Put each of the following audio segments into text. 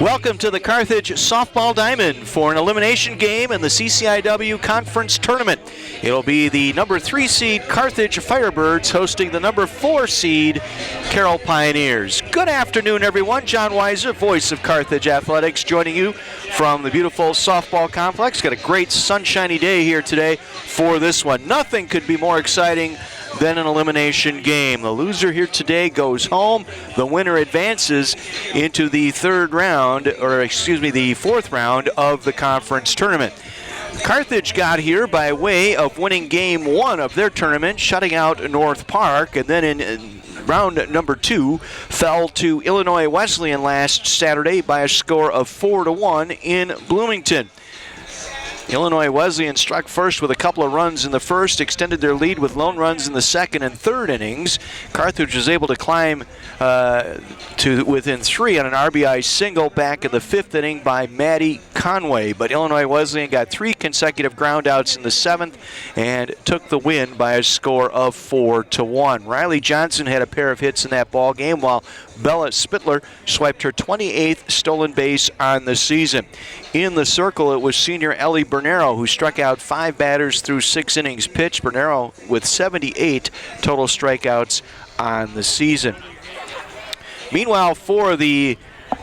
Welcome to the Carthage Softball Diamond for an elimination game in the CCIW Conference Tournament. It'll be the number 3 seed Carthage Firebirds hosting the number 4 seed Carroll Pioneers. Good afternoon, everyone. John Weiser, voice of Carthage Athletics, joining you from the beautiful softball complex. Got a great sunshiny day here today for this one. Nothing could be more exciting than an elimination game. The loser here today goes home. The winner advances into the the fourth round of the conference tournament. Carthage got here by way of winning game 1 of their tournament, shutting out North Park, and then in round number 2 fell to Illinois Wesleyan last Saturday by a score of 4-1 in Bloomington. Illinois Wesleyan struck first with a couple of runs in the first, extended their lead with lone runs in the second and third innings. Carthage was able to climb to within 3 on an RBI single back in the 5th inning by Maddie Conway. But Illinois Wesleyan got 3 consecutive groundouts in the 7th and took the win by a score of 4-1. Riley Johnson had a pair of hits in that ball game, while Bella Spittler swiped her 28th stolen base on the season. In the circle, it was senior Ellie Bernero who struck out 5 batters through 6 innings pitched. Bernero with 78 total strikeouts on the season. Meanwhile, for the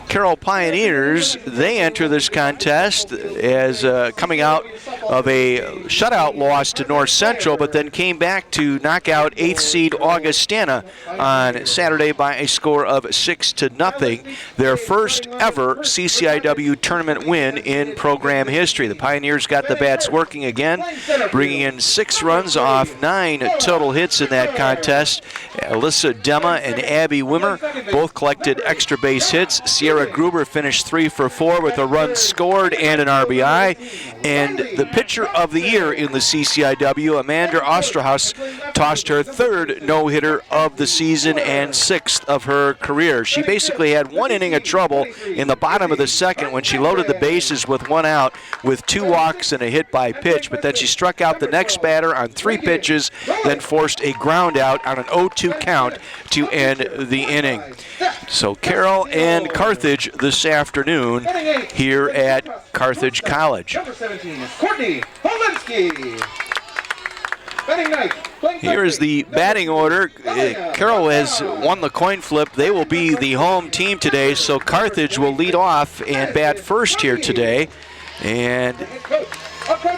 Carroll Pioneers, they enter this contest as coming out of a shutout loss to North Central, but then came back to knock out 8th seed Augustana on Saturday by a score of 6-0. Their first ever CCIW tournament win in program history. The Pioneers got the bats working again, bringing in 6 runs off 9 total hits in that contest. Alyssa Dema and Abby Wimmer both collected extra base hits. Sierra Gruber finished 3 for 4 with a run scored and an RBI. And the pitcher of the year in the CCIW, Amanda Osterhaus, tossed her 3rd no-hitter of the season and 6th of her career. She basically had 1 inning of trouble in the bottom of the 2nd when she loaded the bases with 1 out with 2 walks and a hit by pitch. But then she struck out the next batter on 3 pitches, then forced a ground out on an 0-2 count to end the inning. So Carroll and Carthage this afternoon here at Carthage College. Number 17 is Courtney Polinsky. Batting ninth. Here is the batting order. Carroll has won the coin flip. They will be the home team today, so Carthage will lead off and bat first here today. And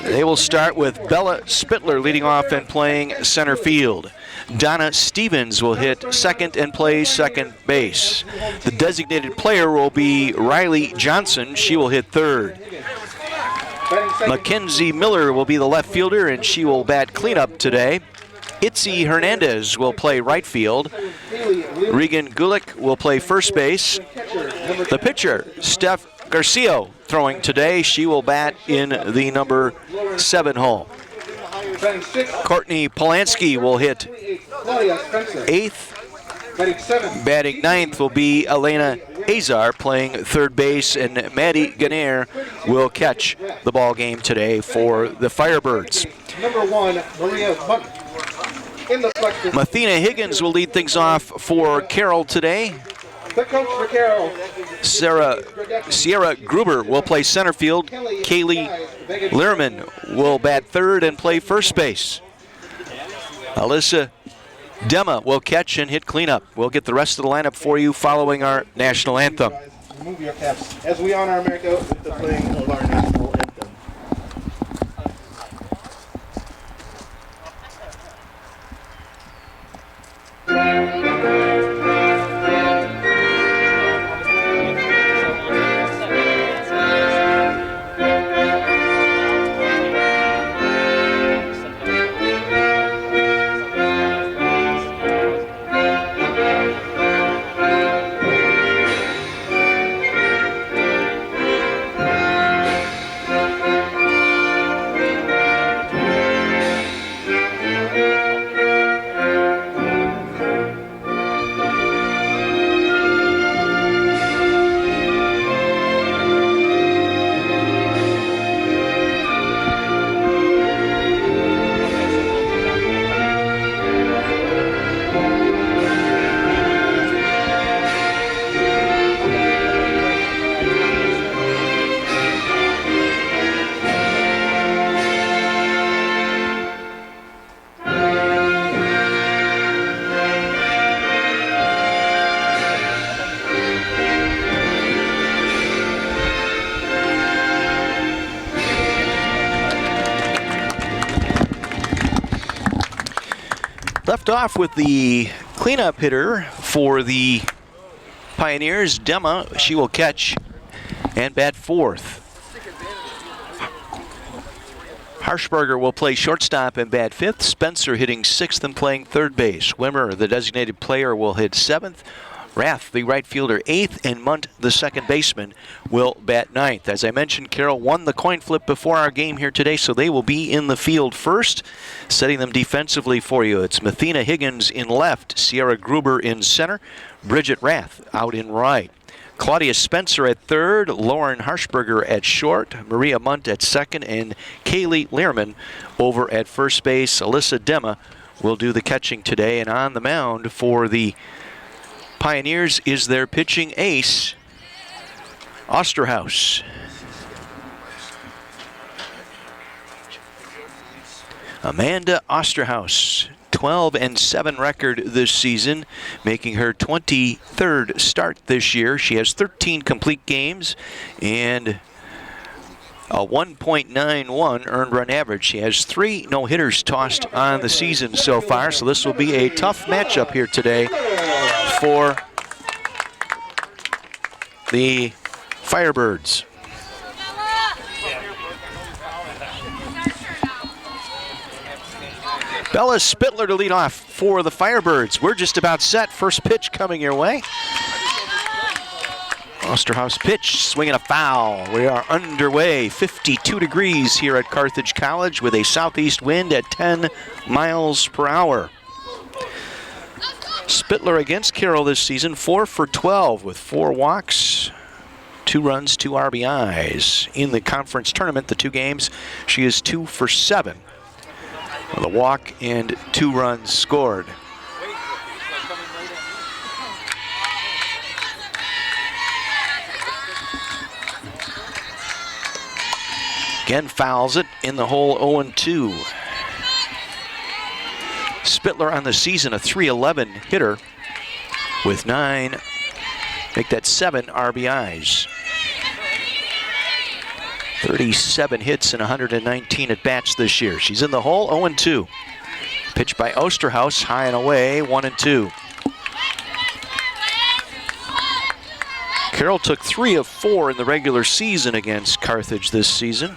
they will start with Bella Spittler leading off and playing center field. Donna Stevens will hit second and play second base. The designated player will be Riley Johnson. She will hit third. Mackenzie Miller will be the left fielder, and she will bat cleanup today. Itzy Hernandez will play right field. Regan Gulick will play first base. The pitcher, Steph Garcia, throwing today. She will bat in the number 7 hole. Courtney Polanski will hit 8th. Batting 9th will be Elena Azar playing third base, and Maddie Ganner will catch the ball game today for the Firebirds. Number 1, Maria Button. Mathena Higgins will lead things off for Carroll today. The coach for Carroll, Sierra Gruber will play center field. Kaylee Lehrman will bat third and play first base. Alyssa Dema will catch and hit cleanup. We'll get the rest of the lineup for you following our national anthem. Remove your caps as we honor America with the playing of our national anthem. Left off with the cleanup hitter for the Pioneers, Dema. She will catch and bat fourth. Harshberger will play shortstop and bat fifth. Spencer hitting sixth and playing third base. Wimmer, the designated player, will hit seventh. Rath, the right fielder, eighth, and Munt, the second baseman, will bat ninth. As I mentioned, Carroll won the coin flip before our game here today, so they will be in the field first. Setting them defensively for you, it's Mathena Higgins in left, Sierra Gruber in center, Bridget Rath out in right. Claudia Spencer at third, Lauren Harshberger at short, Maria Munt at second, and Kaylee Lehrman over at first base. Alyssa Dema will do the catching today, and on the mound for the Pioneers is their pitching ace, Osterhaus. Amanda Osterhaus, 12-7 record this season, making her 23rd start this year. She has 13 complete games and a 1.91 earned run average. She has 3 no-hitters tossed on the season so far, so this will be a tough matchup here today for the Firebirds. Bella Spittler to lead off for the Firebirds. We're just about set. First pitch coming your way. Osterhaus pitch, swinging a foul. We are underway. 52 degrees here at Carthage College with a southeast wind at 10 miles per hour. Spittler against Carroll this season, 4 for 12 with 4 walks, 2 runs, 2 RBIs. In the conference tournament, the 2 games, she is 2 for 7 with a walk and 2 runs scored. Again fouls it in the hole, 0-2. Spittler on the season, a .311 hitter with 9, make that 7 RBIs. 37 hits and 119 at-bats this year. She's in the hole, 0-2. Pitch by Osterhaus, high and away, 1-2. Carroll took 3 of 4 in the regular season against Carthage this season.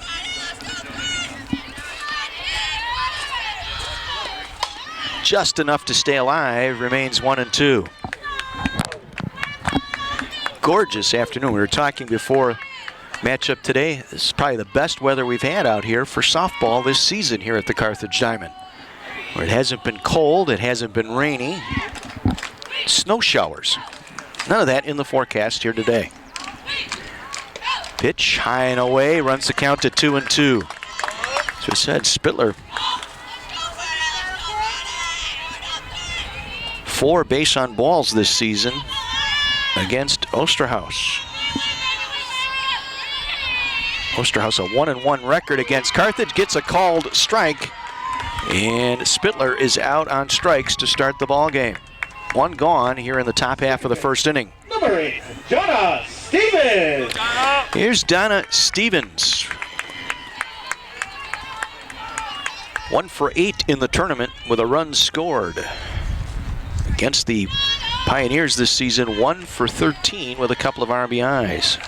Just enough to stay alive, remains 1-2. Gorgeous afternoon. We were talking before matchup today. This is probably the best weather we've had out here for softball this season here at the Carthage Diamond. Where it hasn't been cold, it hasn't been rainy. Snow showers. None of that in the forecast here today. Pitch high and away, runs the count to 2-2. As we said, Spittler, 4 base on balls this season against Osterhaus. Osterhaus, a 1-1 record against Carthage, gets a called strike, and Spittler is out on strikes to start the ball game. 1 gone here in the top half of the first inning. Number 8, Donna Stevens. Here's Donna Stevens. 1 for 8 in the tournament with a run scored. Against the Pioneers this season, 1 for 13 with a couple of RBIs.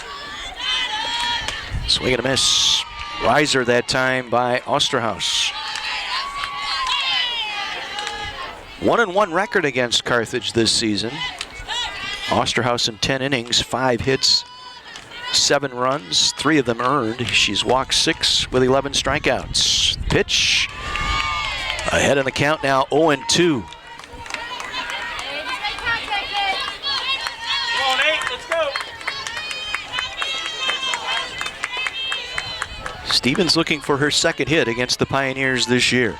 Swing and a miss. Weiser that time by Osterhaus. 1-1 record against Carthage this season. Osterhaus in 10 innings, 5 hits, 7 runs, 3 of them earned. She's walked 6 with 11 strikeouts. Pitch ahead in the count now, 0-2. Stevens looking for her second hit against the Pioneers this year.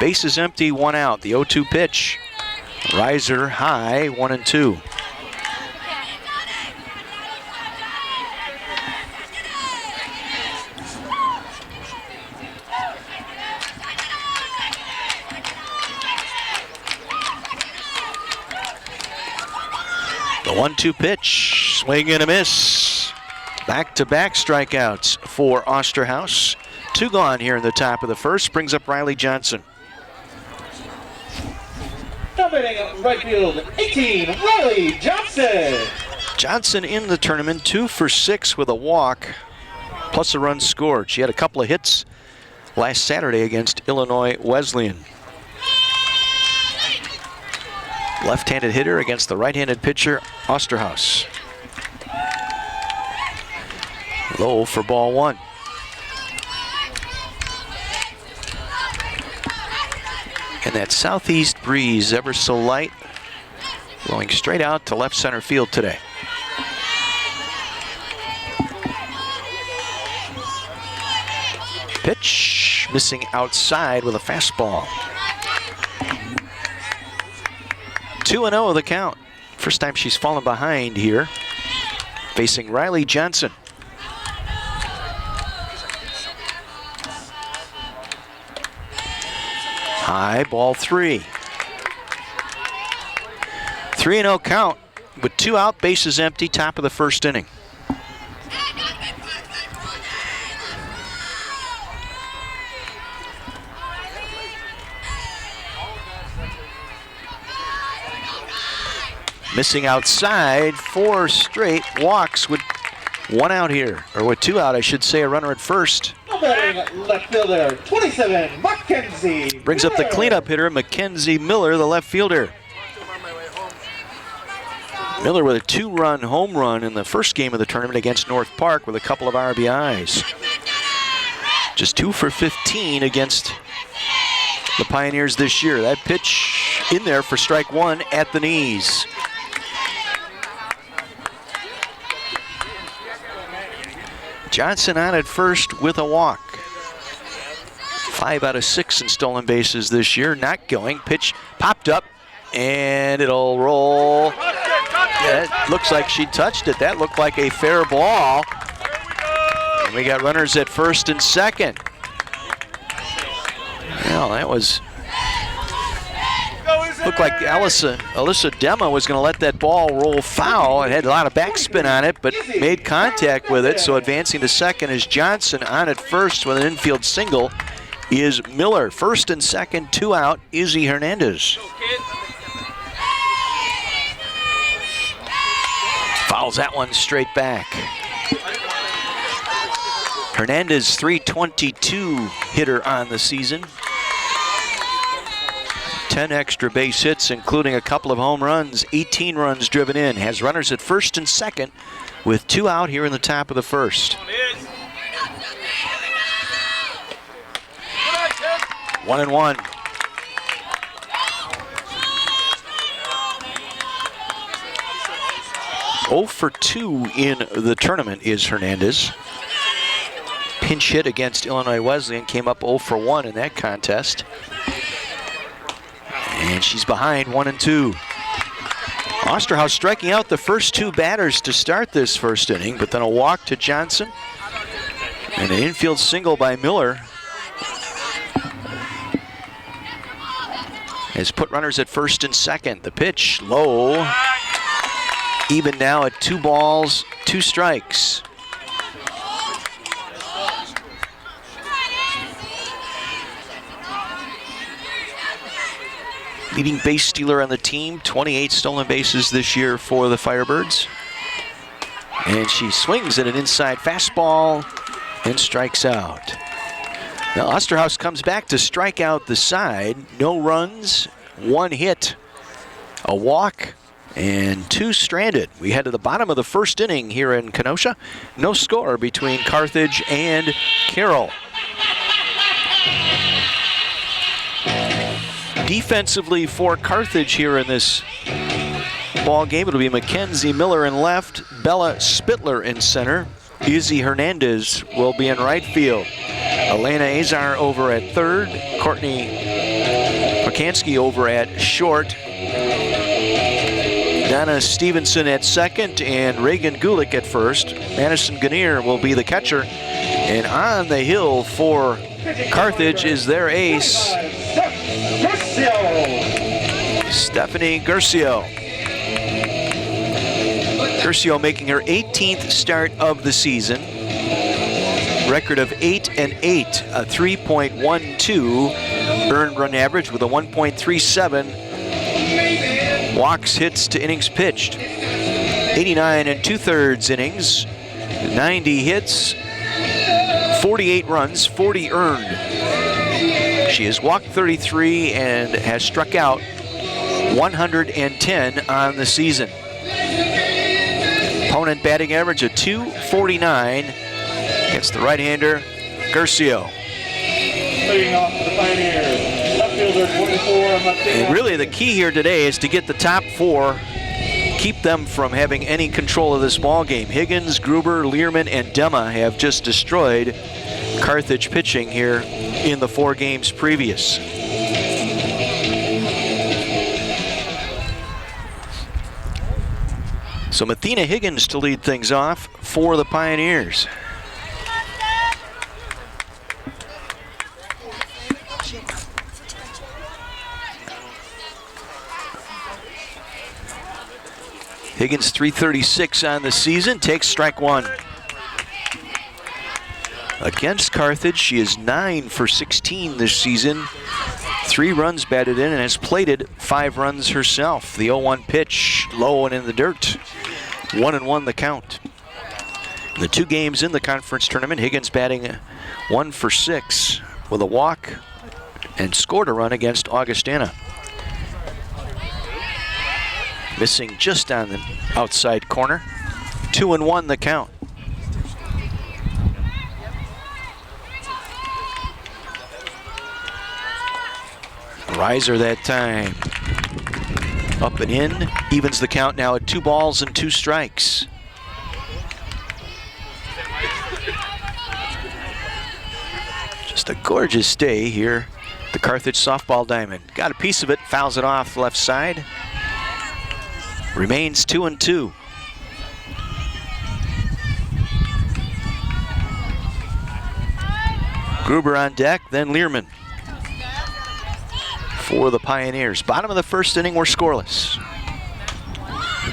Base is empty, 1 out. The 0-2 pitch. Riser high, 1-2. The 1-2 pitch, swing and a miss. Back-to-back strikeouts for Osterhaus. 2 gone here in the top of the first, brings up Riley Johnson. Now batting right field, 18, Riley Johnson. Johnson in the tournament, 2 for 6 with a walk, plus a run scored. She had a couple of hits last Saturday against Illinois Wesleyan. Left-handed hitter against the right-handed pitcher, Osterhaus. Low for ball 1. And that southeast breeze, ever so light, blowing straight out to left center field today. Pitch missing outside with a fastball. 2-0 the count. First time she's fallen behind here. Facing Riley Johnson. High, ball 3. 3-0 count with 2 out, bases empty, top of the first inning. Missing outside, 4 straight walks with 1 out here, or with 2 out, I should say, a runner at first. Left fielder, 27, Mackenzie. Brings up the cleanup hitter, Mackenzie Miller, the left fielder. Miller with a 2-run home run in the first game of the tournament against North Park with a couple of RBIs. Just 2 for 15 against the Pioneers this year. That pitch in there for strike 1 at the knees. Johnson on at first with a walk. 5 out of 6 in stolen bases this year. Not going. Pitch popped up, and it'll roll. Yeah, it looks like she touched it. That looked like a fair ball. And we got runners at first and second. Well, that was... Looked like Alyssa Dema was going to let that ball roll foul. It had a lot of backspin on it, but made contact with it. So advancing to second is Johnson. On at first with an infield single is Miller. First and second, 2 out, Izzy Hernandez. Fouls that one straight back. Hernandez, .322 hitter on the season. 10 extra base hits, including a couple of home runs, 18 runs driven in. Has runners at first and second with 2 out here in the top of the first. 1-1. Oh for 2 in the tournament is Hernandez. Pinch hit against Illinois Wesleyan, came up 0 for 1 in that contest. And she's behind 1-2. Osterhaus striking out the first 2 batters to start this first inning, but then a walk to Johnson and an infield single by Miller has put runners at first and second. The pitch low, even now at 2 balls, 2 strikes. Leading base stealer on the team, 28 stolen bases this year for the Firebirds. And she swings at an inside fastball and strikes out. Now Osterhaus comes back to strike out the side. No runs, 1 hit, a walk, and 2 stranded. We head to the bottom of the first inning here in Kenosha. No score between Carthage and Carroll. Defensively for Carthage here in this ball game, it'll be Mackenzie Miller in left, Bella Spittler in center. Izzy Hernandez will be in right field. Elena Azar over at third, Courtney Pokanski over at short, Donna Stevenson at second, and Reagan Gulick at first. Madison Gannier will be the catcher. And on the hill for Carthage is their ace, Stephanie Gercio. Gercio making her 18th start of the season. Record of 8-8, a 3.12 earned run average with a 1.37 Walks, hits to innings pitched. 89 2/3 innings, 90 hits, 48 runs, 40 earned. She has walked 33 and has struck out 110 on the season. Opponent batting average of .249 against the right-hander, Garcio. Leading off for the Pioneers, left fielder 24, And really the key here today is to get the top four, keep them from having any control of this ball game. Higgins, Gruber, Learman, and Dema have just destroyed Carthage pitching here in the 4 games previous. So Mathena Higgins to lead things off for the Pioneers. Higgins .336 on the season, takes strike 1. Against Carthage, she is 9 for 16 this season. 3 runs batted in and has plated 5 runs herself. The 0-1 pitch, low and in the dirt. 1-1 the count. In the 2 games in the conference tournament, Higgins batting 1 for 6 with a walk and scored a run against Augustana. Missing just on the outside corner. 2-1 the count. Weiser that time. Up and in, evens the count now at 2 balls and 2 strikes. Just a gorgeous day here, the Carthage softball diamond. Got a piece of it, fouls it off left side. Remains 2-2. Gruber on deck, then Learman for the Pioneers. Bottom of the first inning, we're scoreless.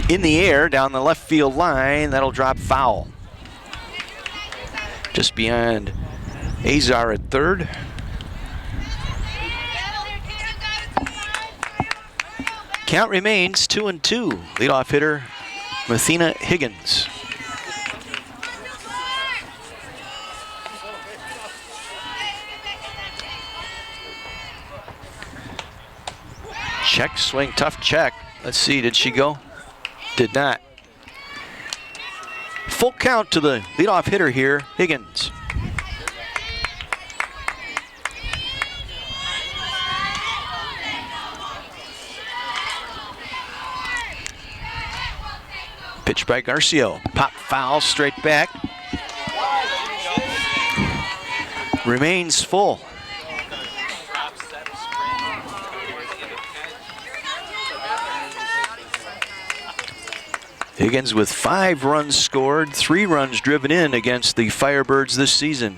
In the air, down the left field line, that'll drop foul. Just beyond Azar at third. Count remains 2-2. Leadoff hitter, Mathena Higgins. Check, swing, tough check. Let's see, did she go? Did not. Full count to the leadoff hitter here, Higgins. Pitch by Garcio. Pop foul, straight back. Remains full. Higgins with 5 runs scored, 3 runs driven in against the Firebirds this season.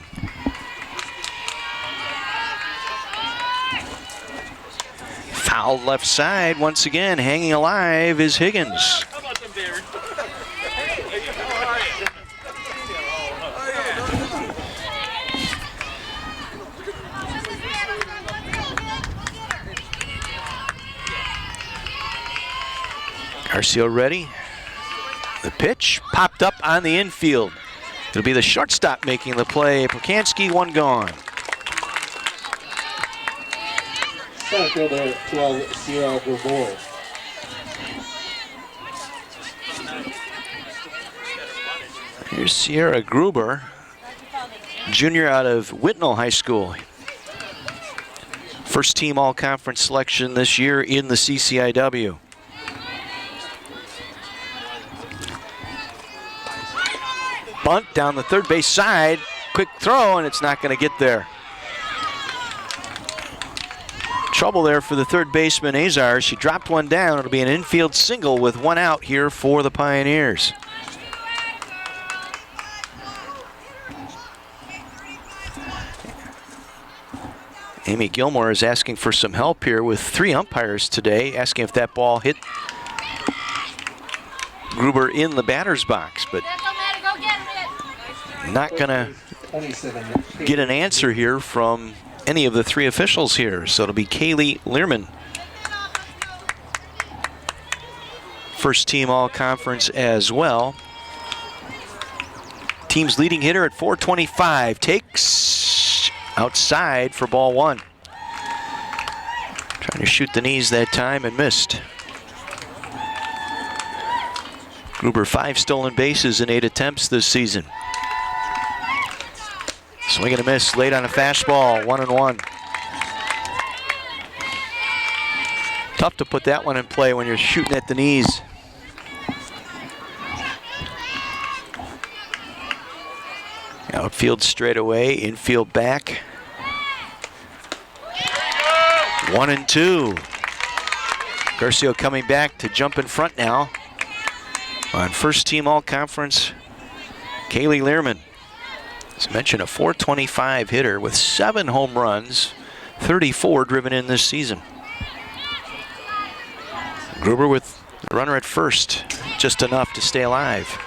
Foul left side, once again, hanging alive is Higgins. Garcio ready. The pitch popped up on the infield. It'll be the shortstop making the play. Plakanski, 1 gone. Center fielder 12, Sierra Gruber. Here's Sierra Gruber, junior out of Whitnall High School. First team all-conference selection this year in the CCIW. Bunt down the third base side, quick throw, and it's not going to get there. Trouble there for the third baseman, Azar. She dropped one down. It'll be an infield single with 1 out here for the Pioneers. Amy Gilmore is asking for some help here with 3 umpires today, asking if that ball hit Gruber in the batter's box, but not gonna get an answer here from any of the 3 officials here. So it'll be Kaylee Learman first team all-conference as well. Team's leading hitter at .425 takes outside for ball one. Trying to shoot the knees that time and missed. Gruber 5 stolen bases in 8 attempts this season. Swing and a miss late on a fastball, 1-1. Tough to put that one in play when you're shooting at the knees. Outfield straight away, infield back. 1-2. Garcia coming back to jump in front now. On first team all-conference, Kaylee Learman. As mentioned, a .425 hitter with 7 home runs, 34 driven in this season. Gruber with the runner at first, just enough to stay alive.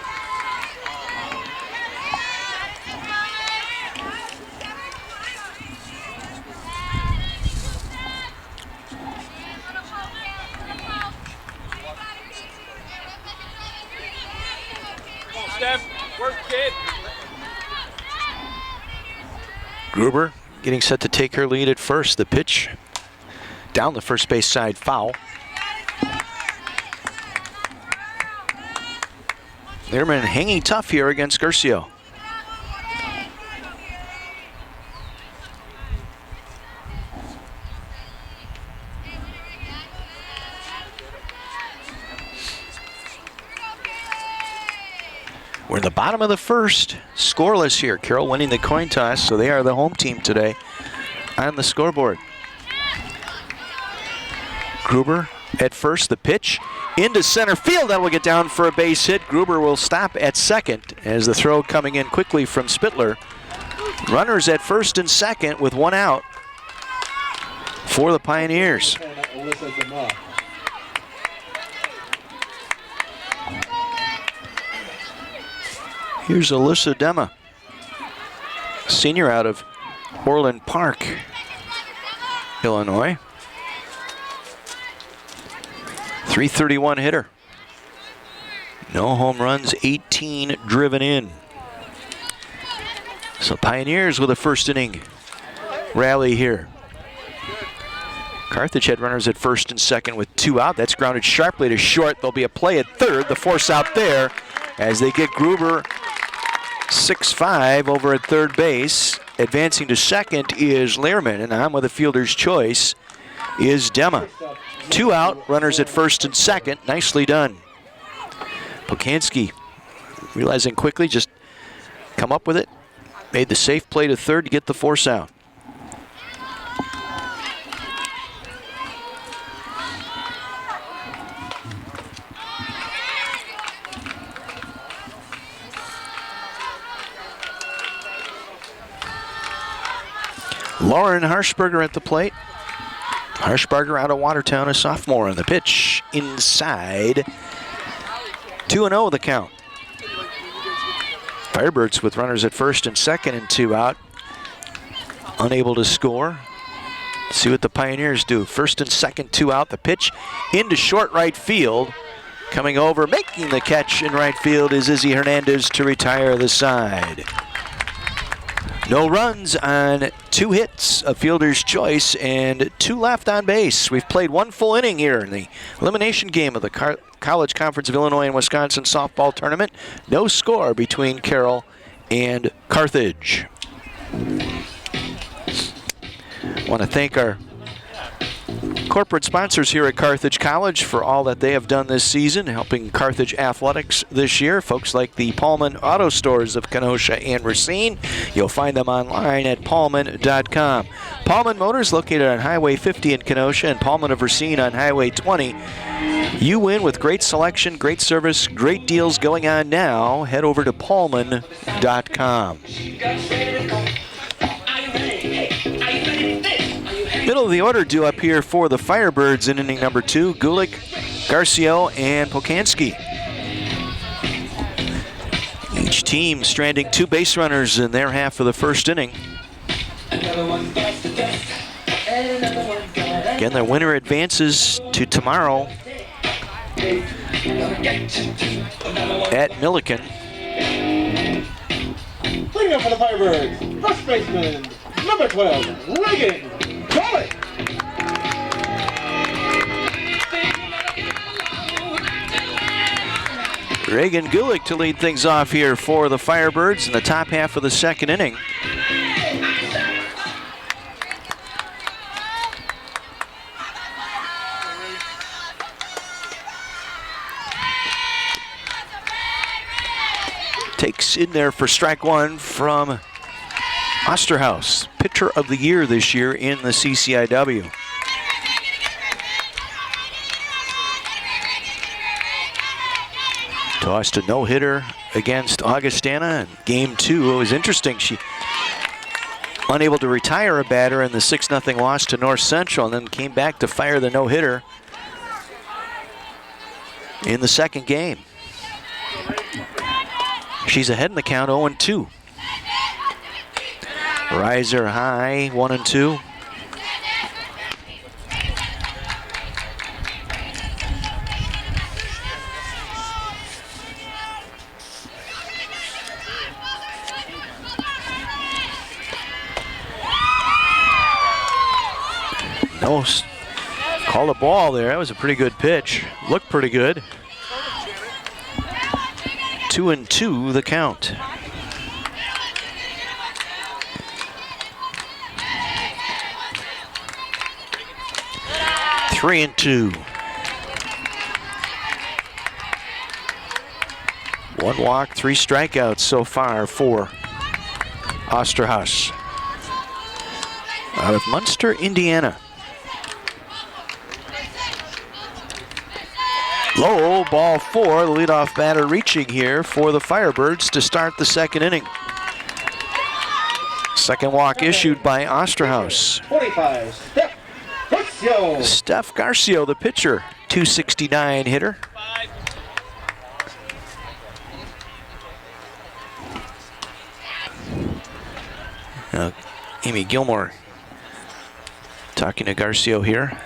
Gruber getting set to take her lead at first. The pitch down the first base side, foul. Learman hanging tough here against Garcia. We're in the bottom of the first, scoreless here. Carroll winning the coin toss, so they are the home team today on the scoreboard. Gruber at first, the pitch into center field. That will get down for a base hit. Gruber will stop at second as the throw coming in quickly from Spittler. Runners at first and second with 1 out for the Pioneers. Here's Alyssa Dema, senior out of Orland Park, Illinois. .331 hitter. No home runs, 18 driven in. So Pioneers with a first inning rally here. Carthage had runners at first and second with 2 out. That's grounded sharply to short. There'll be a play at third. The force out there as they get Gruber 6-5 over at third base. Advancing to second is Learman, and on with a fielder's choice is Dema. 2 out, runners at first and second. Nicely done. Pokanski realizing quickly, just come up with it. Made the safe play to third to get the force out. Lauren Harshberger at the plate. Harshberger out of Watertown, a sophomore on the pitch. Inside. 2-0 the count. Firebirds with runners at first and second and 2 out. Unable to score. See what the Pioneers do. First and second, 2 out. The pitch into short right field. Coming over, making the catch in right field is Izzy Hernandez to retire the side. No runs on 2 hits, a fielder's choice, and 2 left on base. We've played 1 full inning here in the elimination game of the College Conference of Illinois and Wisconsin softball tournament. No score between Carroll and Carthage. Want to thank our corporate sponsors here at Carthage College for all that they have done this season, helping Carthage athletics this year. Folks like the Paulman Auto Stores of Kenosha and Racine. You'll find them online at paulman.com. Paulman Motors, located on Highway 50 in Kenosha, and Paulman of Racine on Highway 20. You win with great selection, great service, great deals going on now. Head over to paulman.com. Middle of the order due up here for the Firebirds in inning number 2. Gulick, Garcio, and Pokanski. Each team stranding 2 base runners in their half of the first inning. Again, the winner advances to tomorrow at Milliken. Cleaning up for the Firebirds, first baseman, number 12, Reagan Gulick. Reagan Gulick to lead things off here for the Firebirds in the top half of the second inning. Takes in there for strike one from Osterhaus, pitcher of the year this year in the CCIW. Tossed a no-hitter against Augustana in game two. It was interesting. She unable to retire a batter in the 6-0 loss to North Central, and then came back to fire the no-hitter in the second game. She's ahead in the count, 0-2. Weiser high, 1-2. No, call a ball there. That was a pretty good pitch. Looked pretty good. 2-2 the count. Three and two. One walk, 3 strikeouts so far for Osterhaus out of Munster, Indiana. Low, ball 4, the leadoff batter reaching here for the Firebirds to start the second inning. Second walk issued by Osterhaus. 45, Steph Garcio. Steph Garcio, the pitcher, 269 hitter. Amy Gilmore talking to Garcio here.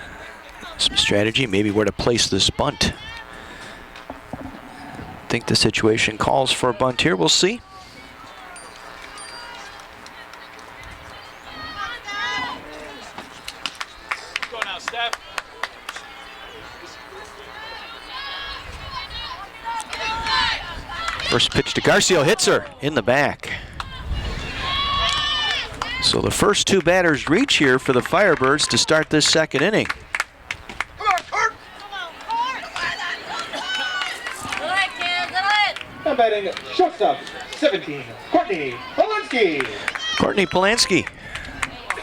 Some strategy, maybe where to place this bunt. I think the situation calls for a bunt here. We'll see. Go now, Steph. First pitch to Garcio, hits her in the back. So the first 2 batters reach here for the Firebirds to start this second inning. And batting shortstop, 17, Courtney Polanski. Courtney Polanski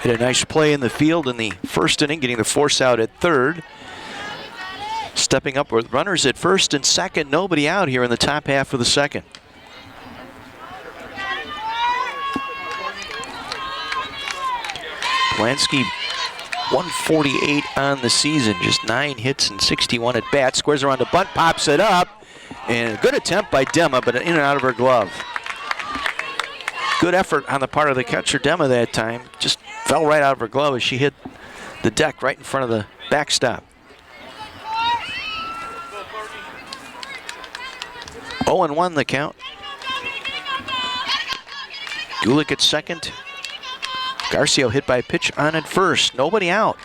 hit a nice play in the field in the first inning, getting the force out at third. Stepping up with runners at first and second, nobody out here in the top half of the second. Polanski, 148 on the season, just 9 hits and 61 at bat. Squares around the bunt, pops it up. And a good attempt by Dema, but in and out of her glove. Good effort on the part of the catcher, Dema, that time. Just fell right out of her glove as she hit the deck right in front of the backstop. 0-1 the count. Gulick at second. Garcio hit by a pitch on at first. Nobody out.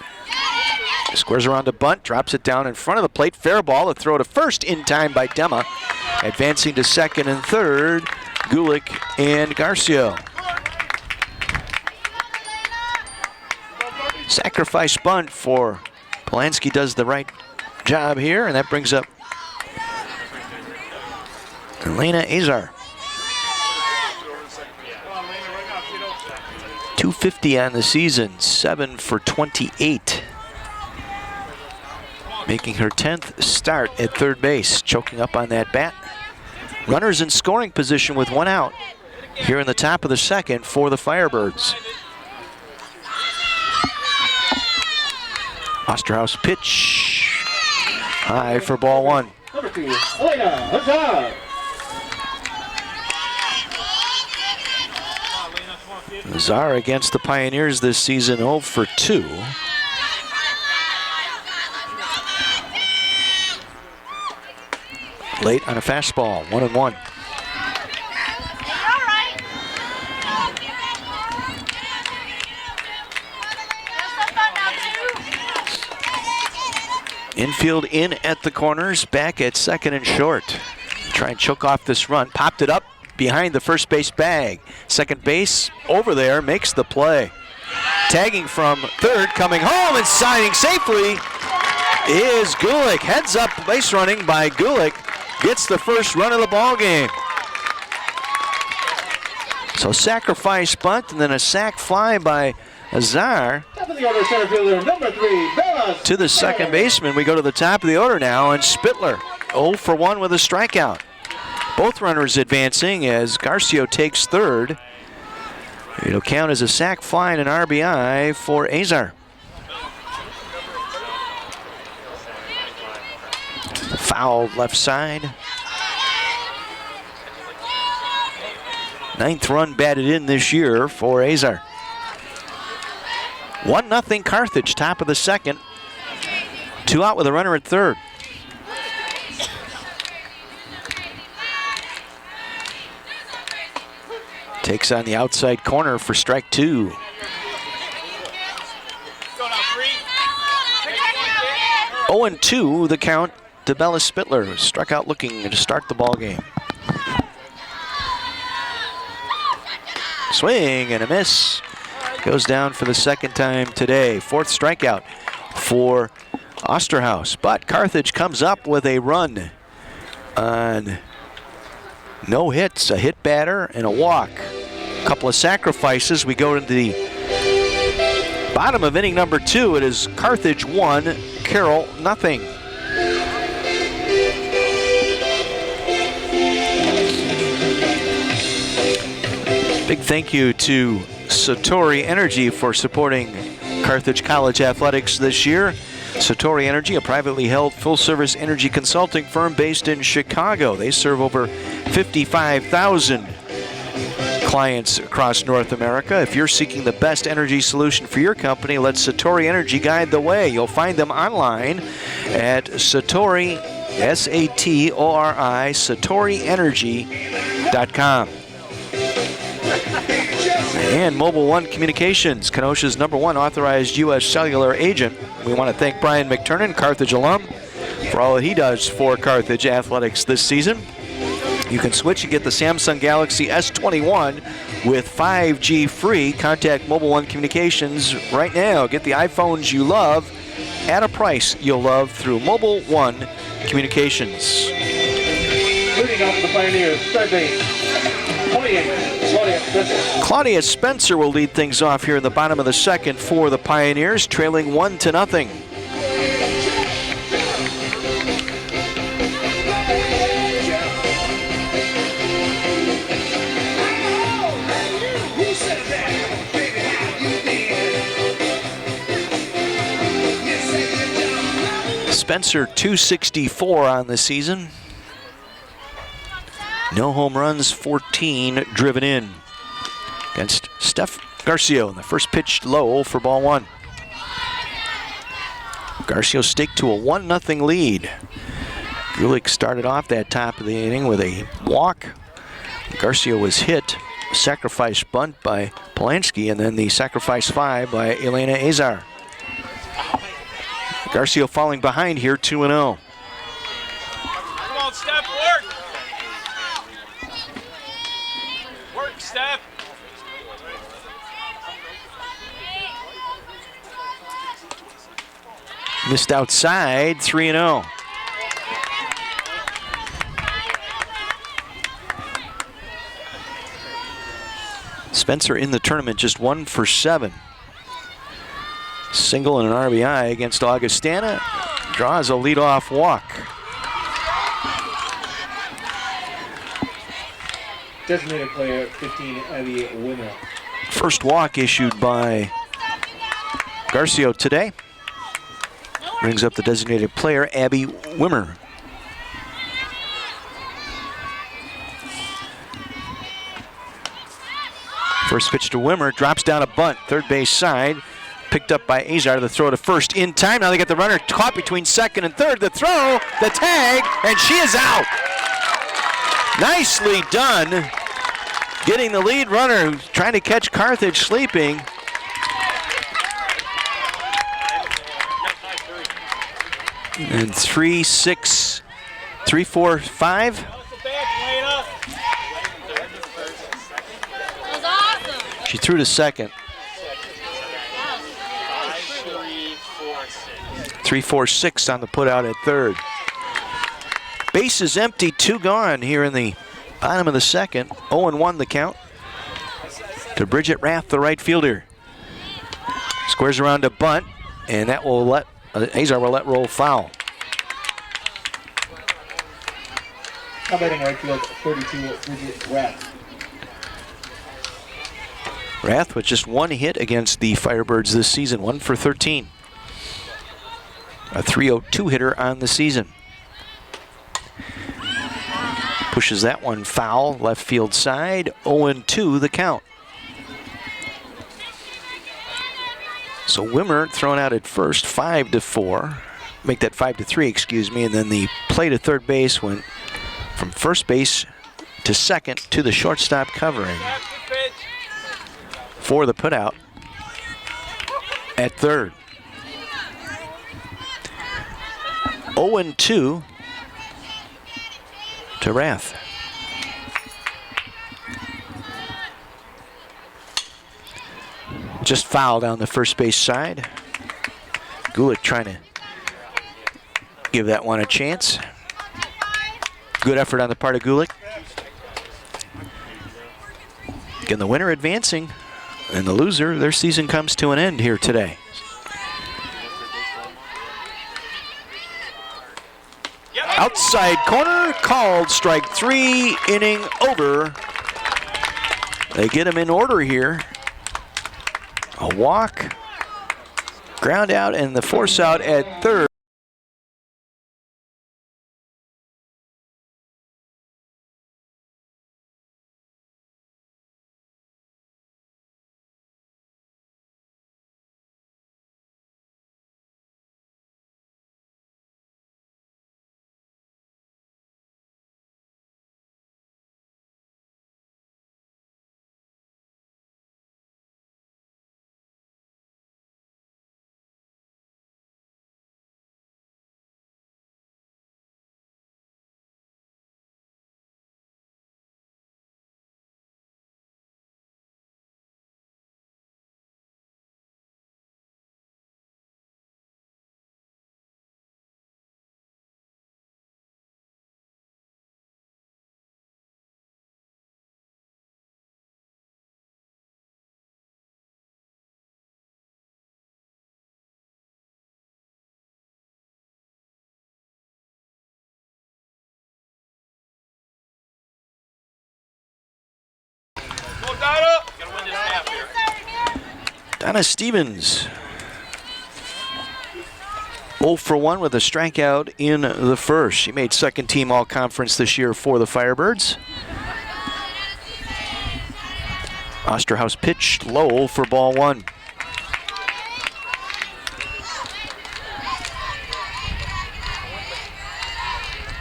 Squares around a bunt, drops it down in front of the plate. Fair ball, a throw to first in time by Dema. Advancing to second and third, Gulick and Garcio. Sacrifice bunt for Polanski, does the right job here, and that brings up Elena Azar. 250 on the season, 7 for 28. Making her 10th start at third base, choking up on that bat. Runners in scoring position with 1 out here in the top of the second for the Firebirds. Osterhaus pitch, high for ball 1. Number 2, Elena Azar. Azar against the Pioneers this season, 0 for 2. late on a fastball, 1-1. Infield in at the corners, back at second and short. Try and choke off this run. Popped it up behind the first base bag. Second base over there makes the play. Tagging from third, coming home and signing safely is Gulick. Heads up base running by Gulick. Gets the first run of the ball game. So sacrifice bunt and then a sac fly by Azar. Top of the order, center fielder, number 3, Bellas. To the second baseman. We go to the top of the order now, and Spittler 0 for 1 with a strikeout. Both runners advancing as Garcio takes third. It'll count as a sac fly and an RBI for Azar. Fouled left side. 9th run batted in this year for Azar. 1-0 Carthage, top of the second. 2 out with a runner at third. Takes on the outside corner for strike 2. 0-2 the count to Bella Spittler, who struck out looking to start the ball game. Swing and a miss. Goes down for the second time today. 4th strikeout for Osterhaus. But Carthage comes up with a run on no hits, a hit batter, and a walk. A couple of sacrifices. We go to the bottom of inning number 2. It is Carthage 1, Carroll 0. Big thank you to Satori Energy for supporting Carthage College athletics this year. Satori Energy, a privately held full-service energy consulting firm based in Chicago. They serve over 55,000 clients across North America. If you're seeking the best energy solution for your company, let Satori Energy guide the way. You'll find them online at Satori, S-A-T-O-R-I, SatoriEnergy.com. And Mobile One Communications, Kenosha's #1 authorized U.S. cellular agent. We want to thank Brian McTurnan, Carthage alum, for all that he does for Carthage athletics this season. You can switch and get the Samsung Galaxy S21 with 5G free. Contact Mobile One Communications right now. Get the iPhones you love at a price you'll love through Mobile One Communications. Leading off the Pioneers, third base, 28, Claudia Spencer. Claudia Spencer will lead things off here in the bottom of the second for the Pioneers, trailing 1-0. Spencer 264 on the season. No home runs, 14 driven in. Against Steph Garcio, and the first pitch low for ball 1. Garcio stake to a 1-0 lead. Gulick started off that top of the inning with a walk. Garcio was hit. Sacrifice bunt by Polanski, and then the sacrifice fly by Elena Azar. Garcio falling behind here, 2-0. Come on, Steph, work! Work, Steph! Missed outside, 3-0. Spencer in the tournament just 1 for 7. Single and an RBI against Augustana. Draws a leadoff walk. Designated player, 15, Abby Wimmer. First walk issued by Garcio today. Brings up the designated player, Abby Wimmer. First pitch to Wimmer, drops down a bunt, third base side. Picked up by Azar, the throw to first in time. Now they get the runner caught between second and third. The throw, the tag, and she is out. Nicely done. Getting the lead runner who's trying to catch Carthage sleeping. And 3-6, 3-4-5. She threw to second. 3-4-6 on the put out at third. Base is empty, 2 gone here in the bottom of the second. 0-1 the count to Bridget Rath, the right fielder. Squares around to bunt, and that will let Azar will let roll foul. Now batting right field, 32, Bridget Rath. Rath with just 1 hit against the Firebirds this season, 1 for 13. A .302 hitter on the season. Pushes that one foul, left field side, 0-2 the count. So Wimmer thrown out at first, 5-4. Make that 5-3, excuse me, and then the play to third base went from first base to second to the shortstop covering for the putout at third. 0-2 to Rath. Just foul down the first base side. Gulick trying to give that one a chance. Good effort on the part of Gulick. Again, the winner advancing, and the loser, their season comes to an end here today. Outside corner, called strike 3, inning over. They get him in order here. A walk, ground out, and the force out at third. Donna Stevens, 0 for 1 with a strikeout in the first. She made second team all-conference this year for the Firebirds. Osterhaus pitched low for ball 1.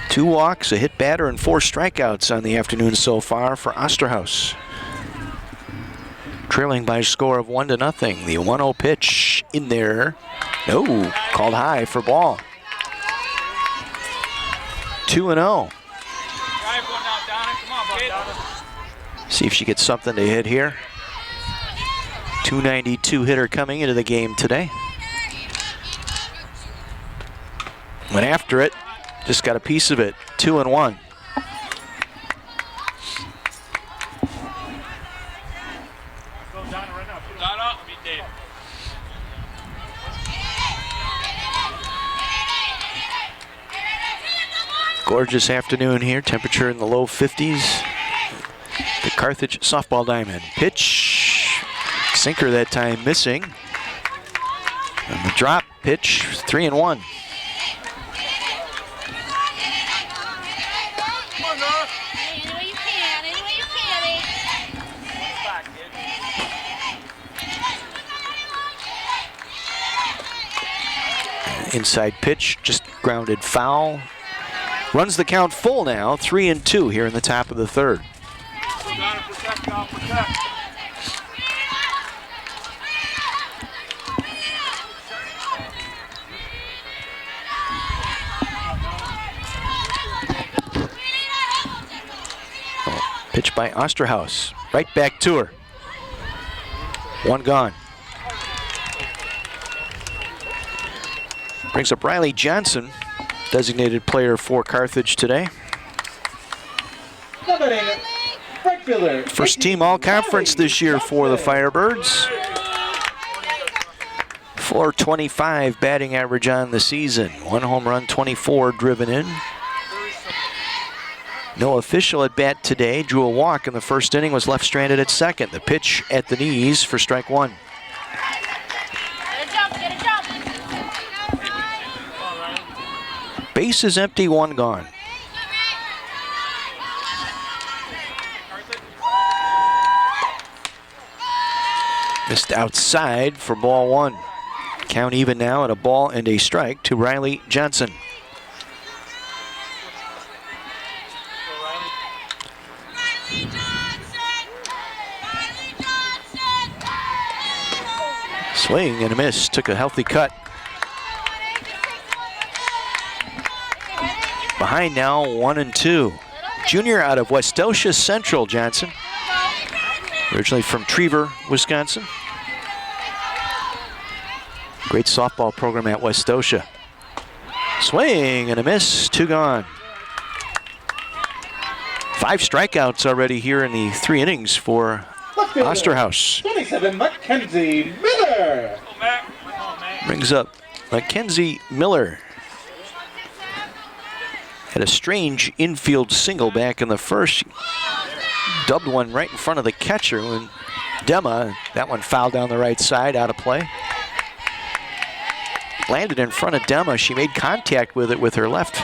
Two walks, a hit batter, and 4 strikeouts on the afternoon so far for Osterhaus. Trailing by a score of 1-0. The 1-0 pitch in there. No, called high for ball. 2-0. See if she gets something to hit here. 292 hitter coming into the game today. Went after it, just got a piece of it. 2-1. Gorgeous afternoon here, temperature in the low 50s. The Carthage softball diamond. Pitch, sinker that time missing. And the drop pitch, 3-1. Inside pitch, just grounded foul. Runs the count full now, 3-2 here in the top of the third. Gotta protect, y'all, protect. Pitch by Osterhaus. Right back to her. One gone. Brings up Riley Johnson, designated player for Carthage today. Right fielder. First team all-conference this year for the Firebirds. .425 batting average on the season. 1 home run, 24 driven in. No official at bat today. Drew a walk in the first inning, was left stranded at second. The pitch at the knees for strike one. Base is empty, one gone. Missed outside for ball one. Count even now at a ball and a strike to Riley Johnson. Swing and a miss, took a healthy cut. Behind now, 1-2. Junior out of Westosha Central, Johnson. Originally from Trever, Wisconsin. Great softball program at Westosha. Swing and a miss, 2 gone. 5 strikeouts already here in the 3 innings for Osterhaus. 27, Mackenzie Miller. Brings up Mackenzie Miller. Had a strange infield single back in the first. Dubbed one right in front of the catcher when Dema, that one fouled down the right side, out of play. Landed in front of Dema. She made contact with it with her left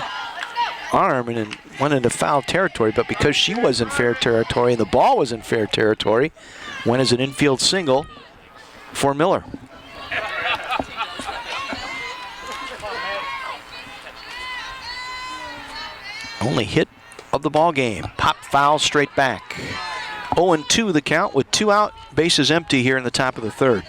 arm and then went into foul territory, but because she was in fair territory and the ball was in fair territory, went as an infield single for Miller. Only hit of the ball game. Pop foul straight back. 0-2 the count with 2 out, bases empty here in the top of the third.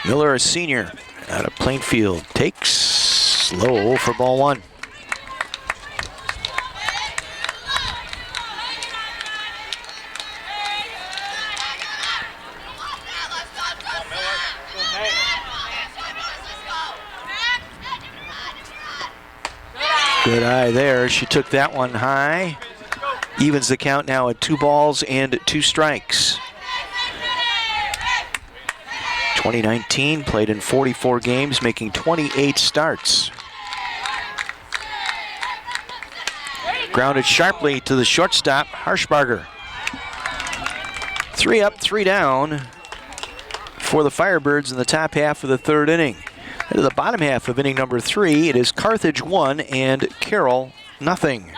Miller, a senior, out of Plainfield, takes slow for ball one. Good eye there. She took that one high. Evens the count now at 2 balls and 2 strikes. 2019, played in 44 games, making 28 starts. Grounded sharply to the shortstop, Harshbarger. 3 up, 3 down for the Firebirds in the top half of the third inning. Into the bottom half of inning number 3, it is Carthage 1 and Carroll nothing.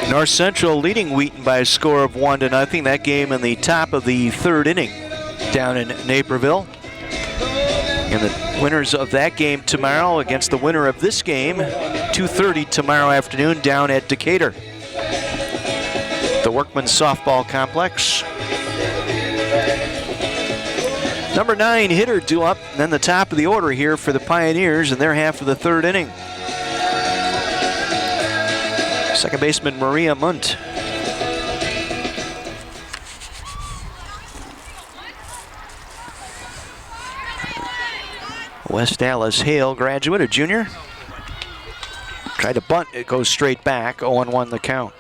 North Central leading Wheaton by a score of 1-0. That game in the top of the third inning down in Naperville. And the winners of that game tomorrow against the winner of this game, 2:30 tomorrow afternoon down at Decatur. The Workman's Softball Complex. Number 9 hitter due up, and then the top of the order here for the Pioneers in their half of the third inning. Second baseman Maria Munt. West Dallas Hale graduate, a junior. Tried to bunt, it goes straight back, 0-1 the count.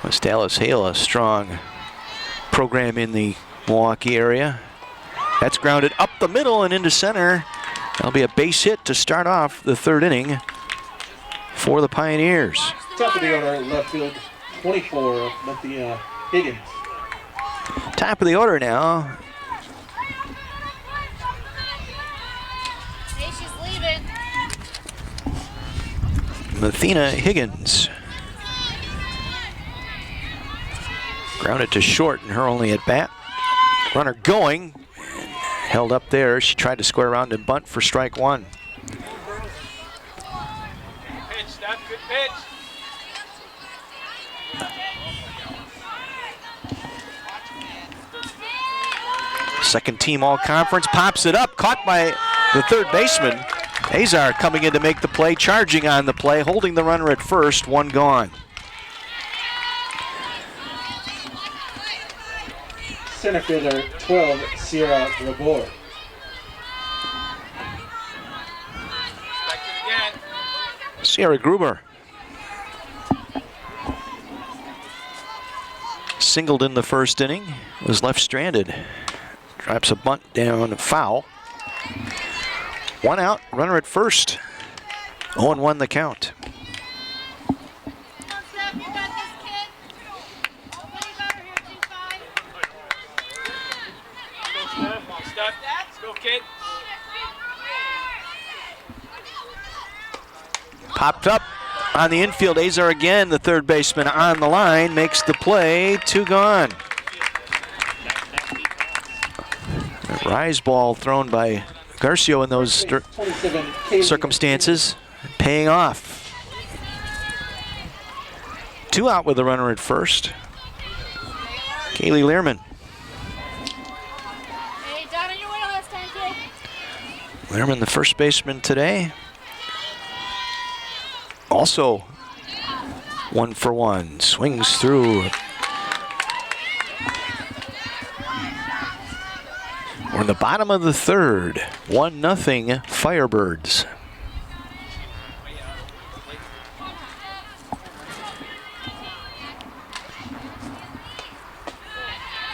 West Dallas Hale, a strong program in the Milwaukee area. That's grounded up the middle and into center. That'll be a base hit to start off the third inning for the Pioneers. Top of the order, left field, 24, Higgins. Top of the order now. Hey, she's leaving. Mathena Higgins. Grounded to short and her only at bat. Runner going. Held up there. She tried to square around and bunt for strike one. Pitch, Steph, good pitch. Second team all-conference, pops it up, caught by the third baseman. Weiser coming in to make the play, charging on the play, holding the runner at first, one gone. Center fielder, 12, Sierra Labor. Back to it again. Sierra Gruber. Singled in the first inning, was left stranded. Drops a bunt down, foul. One out, runner at first. 0-1 the count. Come on, Steph, you got this, kid. Nobody got her here, 2-5. Go, Steph. Come on, Steph. Let's go, kid. Popped up on the infield. Weiser again, the third baseman on the line, makes the play, two gone. A rise ball thrown by Garcio in those 27, Kaylee circumstances, paying off. Two out with the runner at first. Kaylee Learman. Hey, down on your way last time, kid. Learman, the first baseman today. Also 1-for-1, swings through. We're in the bottom of the third, 1-0 Firebirds.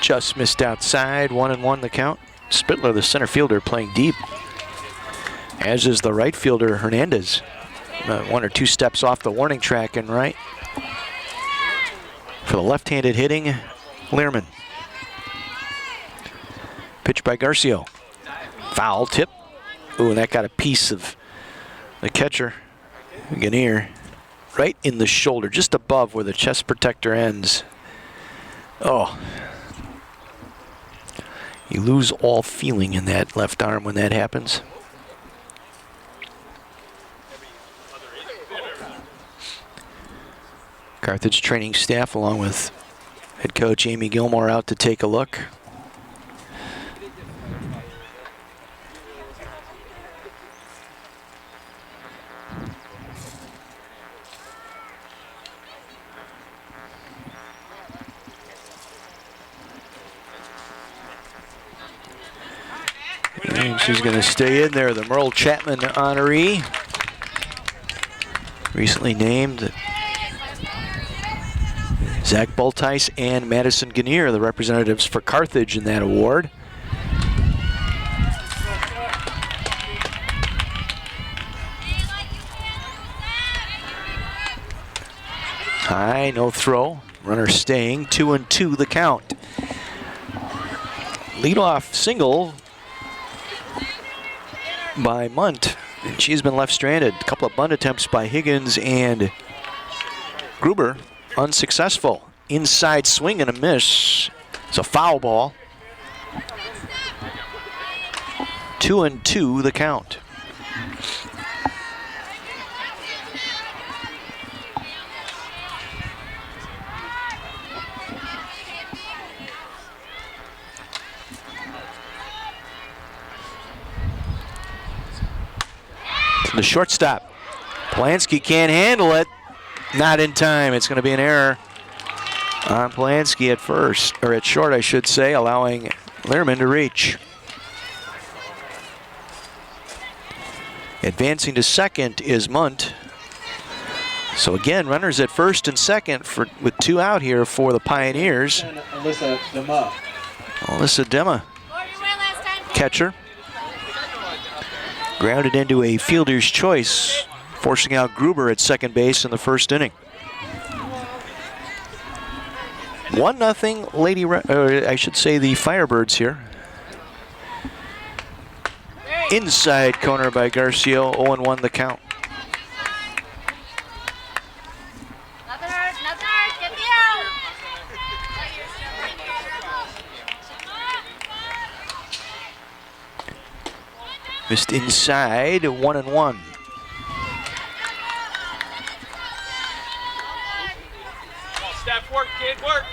Just missed outside, 1-1 the count. Spittler, the center fielder, playing deep, as is the right fielder, Hernandez. One or two steps off the warning track and right. For the left-handed hitting, Learman. Pitch by Garcio. Foul tip. Ooh, and that got a piece of the catcher, Ganir, right in the shoulder, just above where the chest protector ends. Oh. You lose all feeling in that left arm when that happens. Carthage training staff along with head coach Amy Gilmore out to take a look. And she's going to stay in there, the Merle Chapman honoree. Recently named Zach Bultice and Madison Ganir, the representatives for Carthage in that award. High, no throw. Runner staying, 2-2 the count. Leadoff single by Munt, and she's been left stranded. A couple of bunt attempts by Higgins and Gruber, unsuccessful. Inside swing and a miss. It's a foul ball. 2-2 the count. The shortstop. Polanski can't handle it. Not in time. It's going to be an error on Polanski at first, or at short, I should say, allowing Lehrman to reach. Advancing to second is Munt. So again, runners at first and second with 2 out here for the Pioneers. And Alyssa Dema. Alyssa Dema, catcher. Grounded into a fielder's choice, forcing out Gruber at second base in the first inning. 1-0 Lady, or I should say the Firebirds here. Inside corner by Garcia, 0-1 the count. Nothing hurt, get me out. Missed inside, 1-1. Come on, Steph, work, kid, work.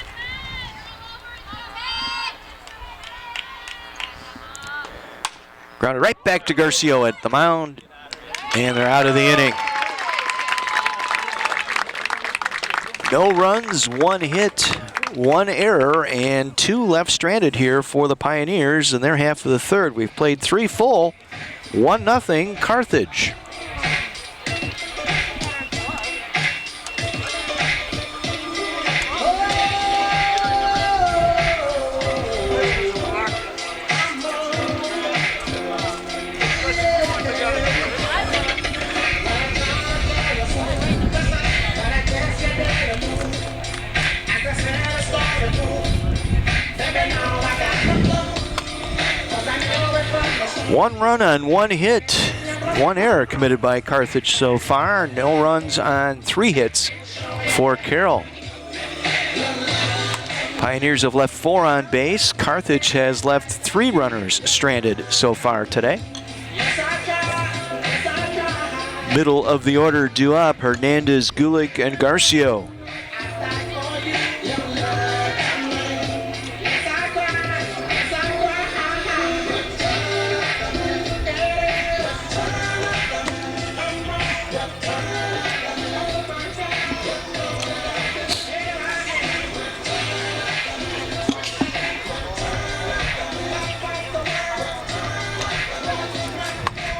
Grounded right back to Garcia at the mound, and they're out of the inning. No runs, 1 hit, 1 error, and 2 left stranded here for the Pioneers in their half of the third. We've played 3 full, 1-0 Carthage. One run on 1 hit, 1 error committed by Carthage so far. No runs on 3 hits for Carroll. Pioneers have left 4 on base. Carthage has left 3 runners stranded so far today. Middle of the order due up, Hernandez, Gulick, and Garcia.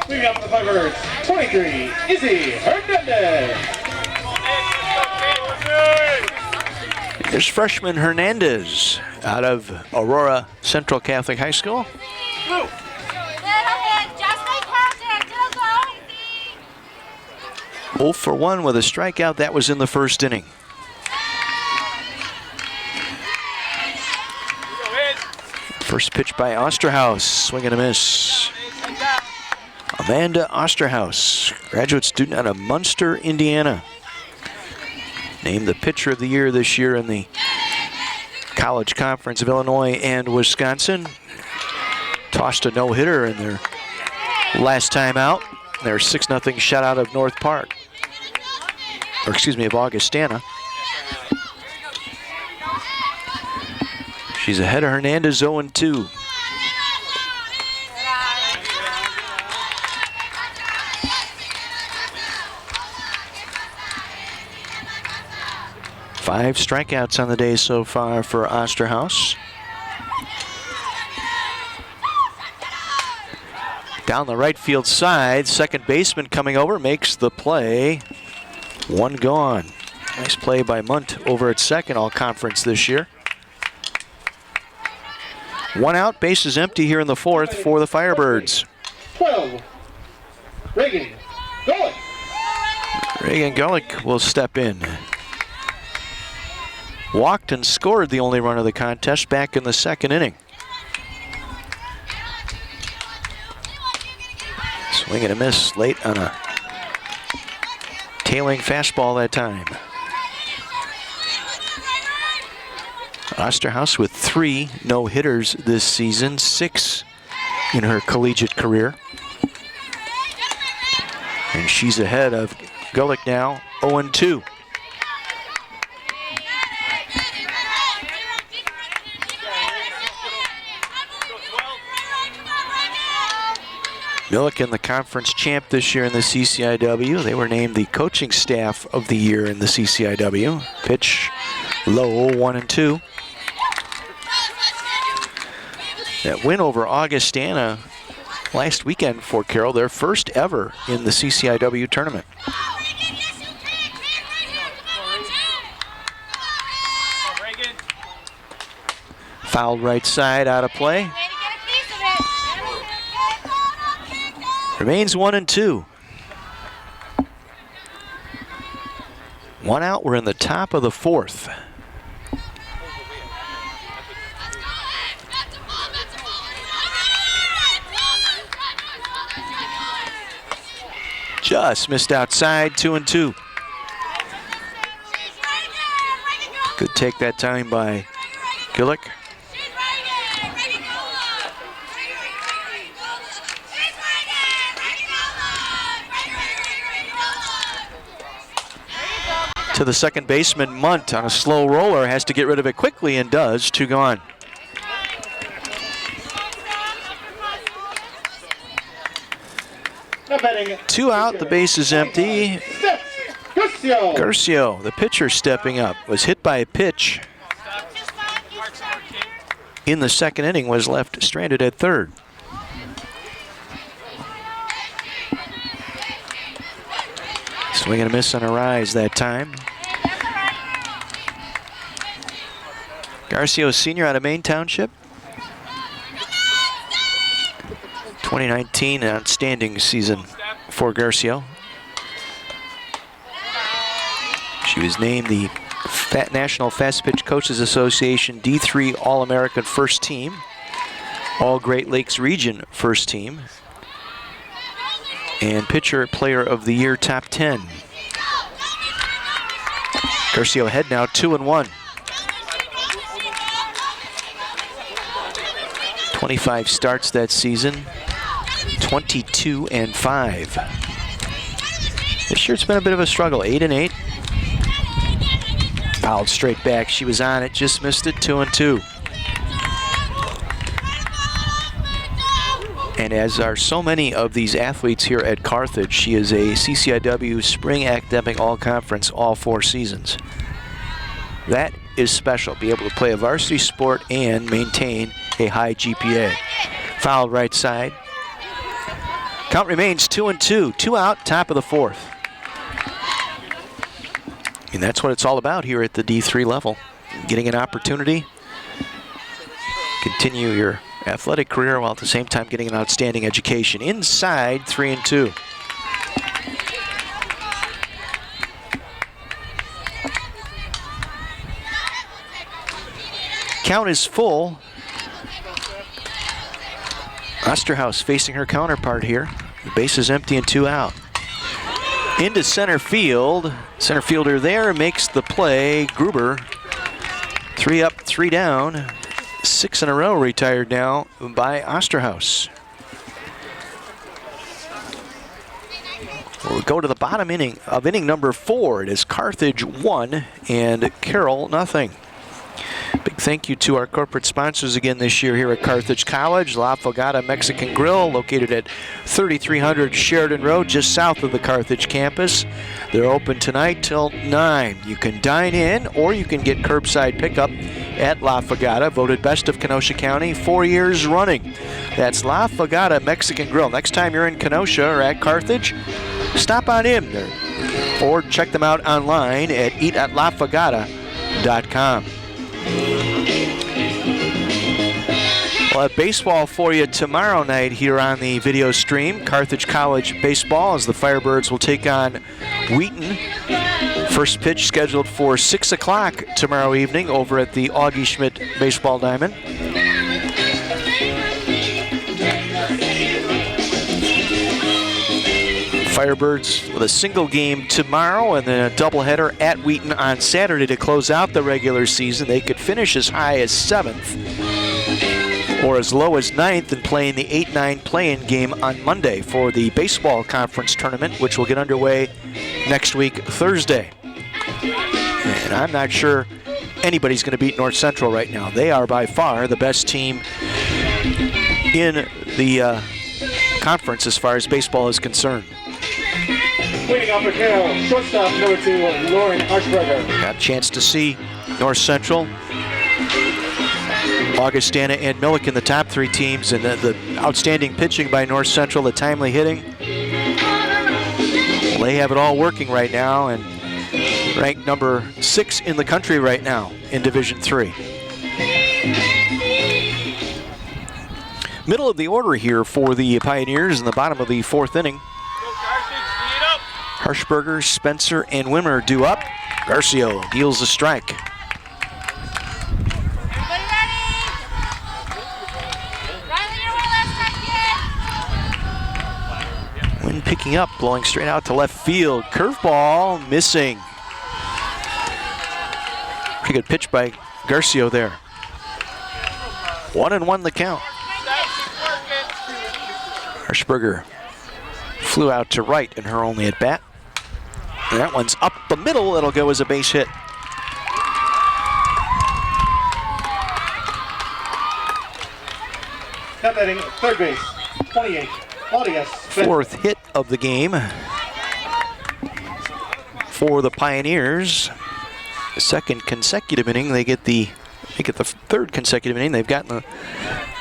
Leading up for the Firebirds, 23, Izzy Hernandez. There's freshman Hernandez out of Aurora Central Catholic High School. Little hit, just like Carthage, it'll go. 0 for 1 with a strikeout. That was in the first inning. First pitch by Osterhaus, swing and a miss. Amanda Osterhaus, graduate student out of Munster, Indiana. Named the pitcher of the year this year in the College Conference of Illinois and Wisconsin. Tossed a no-hitter in their last time out. Their 6-0 shutout of North Park. Or excuse me, of Augustana. She's ahead of Hernandez, 0-2. Five strikeouts on the day so far for Osterhaus. Down the right field side, second baseman coming over, makes the play. 1 gone. Nice play by Munt over at second, all conference this year. 1 out, bases empty here in the 4th for the Firebirds. 12, Reagan Golick. Reagan Golick will step in. Walked and scored the only run of the contest back in the 2nd inning. Swing and a miss late on a tailing fastball that time. Osterhaus with 3 no-hitters this season, 6 in her collegiate career. And she's ahead of Golick now, 0-2. Milliken, the conference champ this year in the CCIW. They were named the coaching staff of the year in the CCIW. Pitch low, 1-2. That win over Augustana last weekend for Carroll, their first ever in the CCIW tournament. Fouled right side, out of play. Remains 1-2. One out, we're in the top of the fourth. Just missed outside, 2-2. Good take that time by Gillick. To the second baseman, Munt on a slow roller, has to get rid of it quickly and does. 2 gone. Two out, the base is empty. Garcio, the pitcher, stepping up, was hit by a pitch in the second inning, was left stranded at third. Swing and a miss on a rise that time. Garcio, senior out of Maine Township. 2019, an outstanding season for Garcio. She was named the National Fast Pitch Coaches Association D3 All-American First Team, All Great Lakes Region First Team, and Pitcher Player of the Year Top 10. Garcio ahead now, 2-1. 25 starts that season, 22-5. This year it's been a bit of a struggle, 8-8. Fouled straight back, she was on it, just missed it, 2-2. And as are so many of these athletes here at Carthage, she is a CCIW Spring Academic All-Conference all 4 seasons. That is special, be able to play a varsity sport and maintain a high GPA. Fouled right side. Count remains 2-2, 2 out, top of the fourth. And that's what it's all about here at the D3 level. Getting an opportunity, continue your athletic career while at the same time getting an outstanding education. Inside, 3-2. Count is full. Osterhaus facing her counterpart here. The base is empty and 2 out. Into center field. Center fielder there makes the play. Gruber, 3 up, 3 down. 6 in a row retired now by Osterhaus. We'll go to the bottom inning of inning number 4. It is Carthage 1 and Carroll 0. Big thank you to our corporate sponsors again this year here at Carthage College. La Fogata Mexican Grill, located at 3300 Sheridan Road, just south of the Carthage campus. They're open tonight till 9. You can dine in or you can get curbside pickup at La Fogata, voted best of Kenosha County 4 years running. That's La Fogata Mexican Grill. Next time you're in Kenosha or at Carthage, stop on in there or check them out online at eatatlafogata.com. We'll have baseball for you tomorrow night here on the video stream. Carthage College baseball as the Firebirds will take on Wheaton. First pitch scheduled for 6 o'clock tomorrow evening over at the Augie Schmidt Baseball Diamond. Firebirds with a single game tomorrow and then a doubleheader at Wheaton on Saturday to close out the regular season. They could finish as high as 7th or as low as 9th and playing the 8-9 play-in game on Monday for the baseball conference tournament, which will get underway next week, Thursday. And I'm not sure anybody's going to beat North Central right now. They are by far the best team in the conference as far as baseball is concerned. Cleaning up for Carroll, shortstop number 2, Lauren Harshberger. Got a chance to see North Central, Augustana, and Milliken, the top 3 teams, and the outstanding pitching by North Central, the timely hitting. Well, they have it all working right now, and ranked number 6 in the country right now in Division III. Middle of the order here for the Pioneers in the bottom of the 4th inning. Harshberger, Spencer, and Wimmer due up. Garcio deals a strike. Everybody ready? Riley, you're one last time, kid. Wind picking up, blowing straight out to left field. Curveball missing. Pretty good pitch by Garcio there. 1-1 the count. Harshberger flew out to right in her only at bat. And that one's up the middle. It'll go as a base hit. Top batting, third base, 28, Claudia Spencer. 4th hit of the game for the Pioneers. The 2nd consecutive inning. They get the 3rd consecutive inning. They've gotten the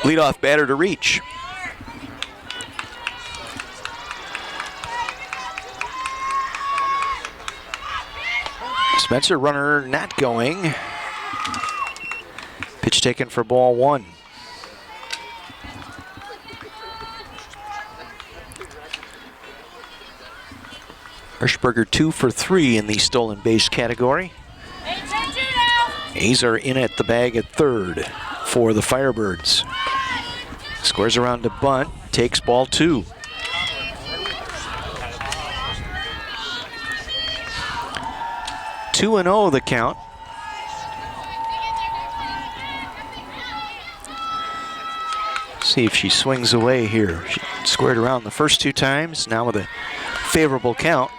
leadoff batter to reach. Spencer, runner not going. Pitch taken for ball 1. Harshberger 2 for 3 in the stolen base category. Weiser in at the bag at 3rd for the Firebirds. Squares around to bunt, takes ball 2. Two and 0 the count. See if she swings away here. She squared around the first 2 times. Now with a favorable count,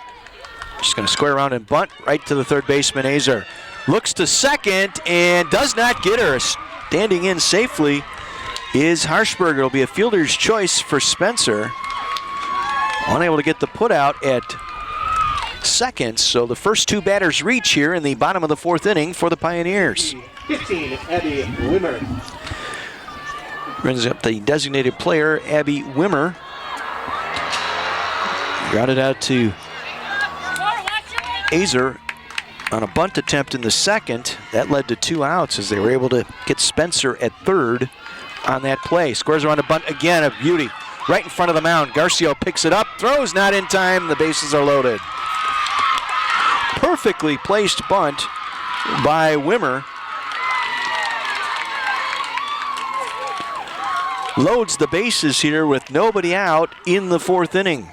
she's going to square around and bunt right to the 3rd baseman. Weiser looks to second and does not get her. Standing in safely is Harshberger. It'll be a fielder's choice for Spencer. Unable to get the put out at 2nd, so the first 2 batters reach here in the bottom of the 4th inning for the Pioneers. 15, Abby Wimmer. Brings up the designated player, Abby Wimmer. Grounded out to Weiser on a bunt attempt in the 2nd. That led to 2 outs as they were able to get Spencer at 3rd on that play. Squares around a bunt again, a beauty. Right in front of the mound. Garcio picks it up, throws not in time. The bases are loaded. Perfectly placed bunt by Wimmer. Loads the bases here with nobody out in the 4th inning.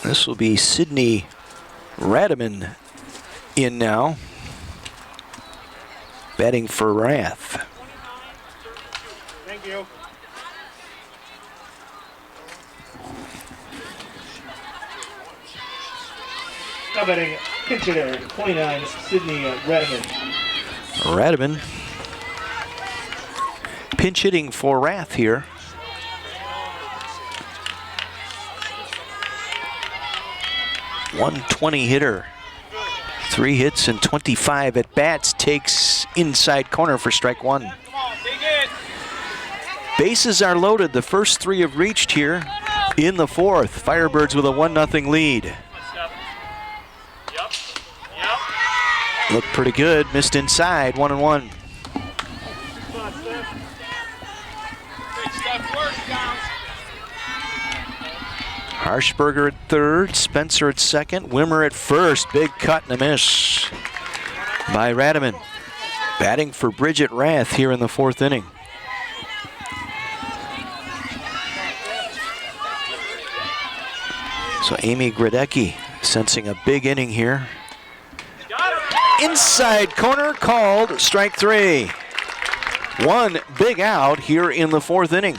This will be Sydney Radaman in now, batting for Rath. Thank you. Top batting, pinch hitter, 29, Sydney Radaman. Radaman pinch hitting for Rath here. .120 hitter, 3 hits and 25 at bats. Takes inside corner for strike 1. Bases are loaded. The first 3 have reached here in the 4th. Firebirds with a 1-0 lead. Looked pretty good. Missed inside. 1-1. Harshberger at 3rd, Spencer at 2nd, Wimmer at 1st. Big cut and a miss by Radaman. Batting for Bridget Rath here in the 4th inning. So Amy Gradecki sensing a big inning here. Inside corner called, strike 3. 1 big out here in the 4th inning.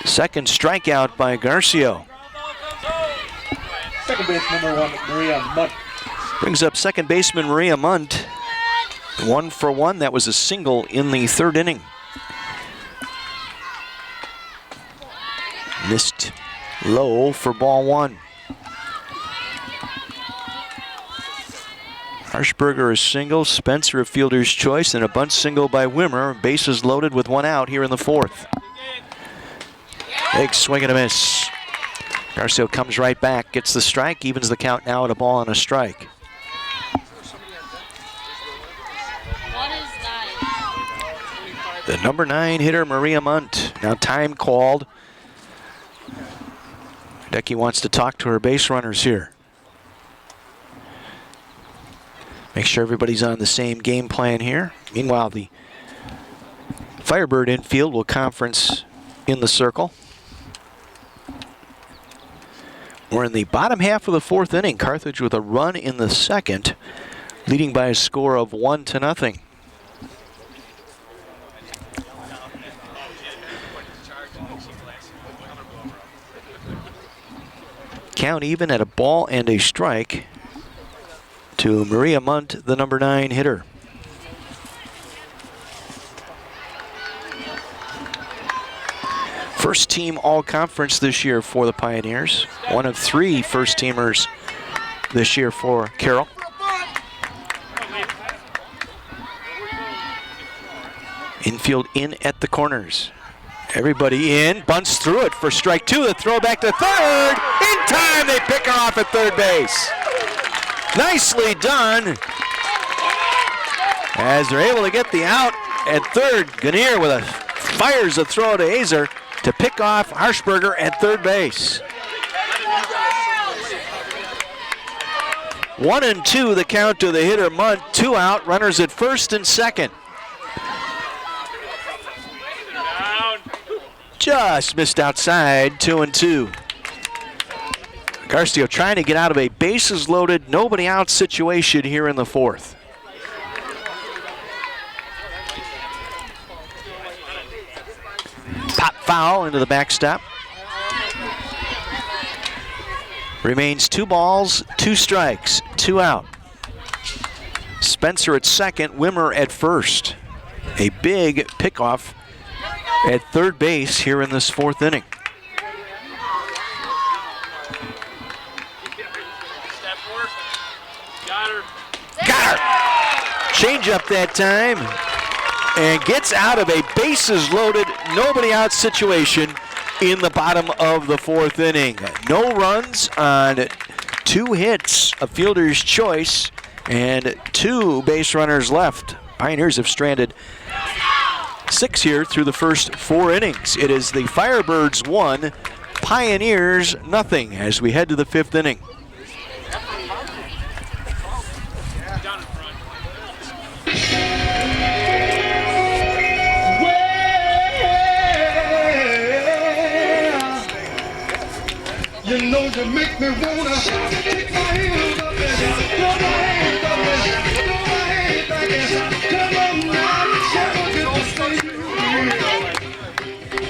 Second strikeout by Garcio. second base, number 1, Maria Munt. Brings up second baseman Maria Munt. 1 for 1. That was a single in the third inning. Missed low for ball 1. Harshberger is single, Spencer a fielder's choice, and a bunt single by Wimmer. Bases loaded with 1 out here in the 4th. Big swing and a miss. Garcia comes right back, gets the strike, evens the count now at a ball and a strike. The number 9 hitter, Maria Munt. Now time called. Hideki wants to talk to her base runners here. Make sure everybody's on the same game plan here. Meanwhile, the Firebird infield will conference in the circle. We're in the bottom half of the 4th inning. Carthage with a run in the 2nd, leading by a score of 1-0. Count even at a ball and a strike to Maria Munt, the number 9 hitter. First team all-conference this year for the Pioneers. One of 3 first-teamers this year for Carroll. Infield in at the corners. Everybody in, bunts through it for strike 2. The throw back to third. In time, they pick her off at third base. Nicely done. As they're able to get the out at third, Ganir with fires a throw to Weiser to pick off Harshberger at third base. 1-2 the count to the hitter Munt. 2 out, runners at first and second. Just missed outside, 2-2. Garcia trying to get out of a bases loaded, nobody out situation here in the 4th. Pop foul into the backstop. Remains 2 balls, 2 strikes, 2 out. Spencer at second, Wimmer at first. A big pickoff at third base here in this 4th inning. Got her. Change up that time. And gets out of a bases loaded, nobody out situation in the bottom of the 4th inning. No runs on 2 hits, a fielder's choice, and 2 base runners left. Pioneers have stranded 6 here through the first 4 innings. It is the Firebirds 1, Pioneers nothing as we head to the 5th inning. You know you make me wanna kick my heels up and throw my hands up and throw my head back and come on now, never get to say you.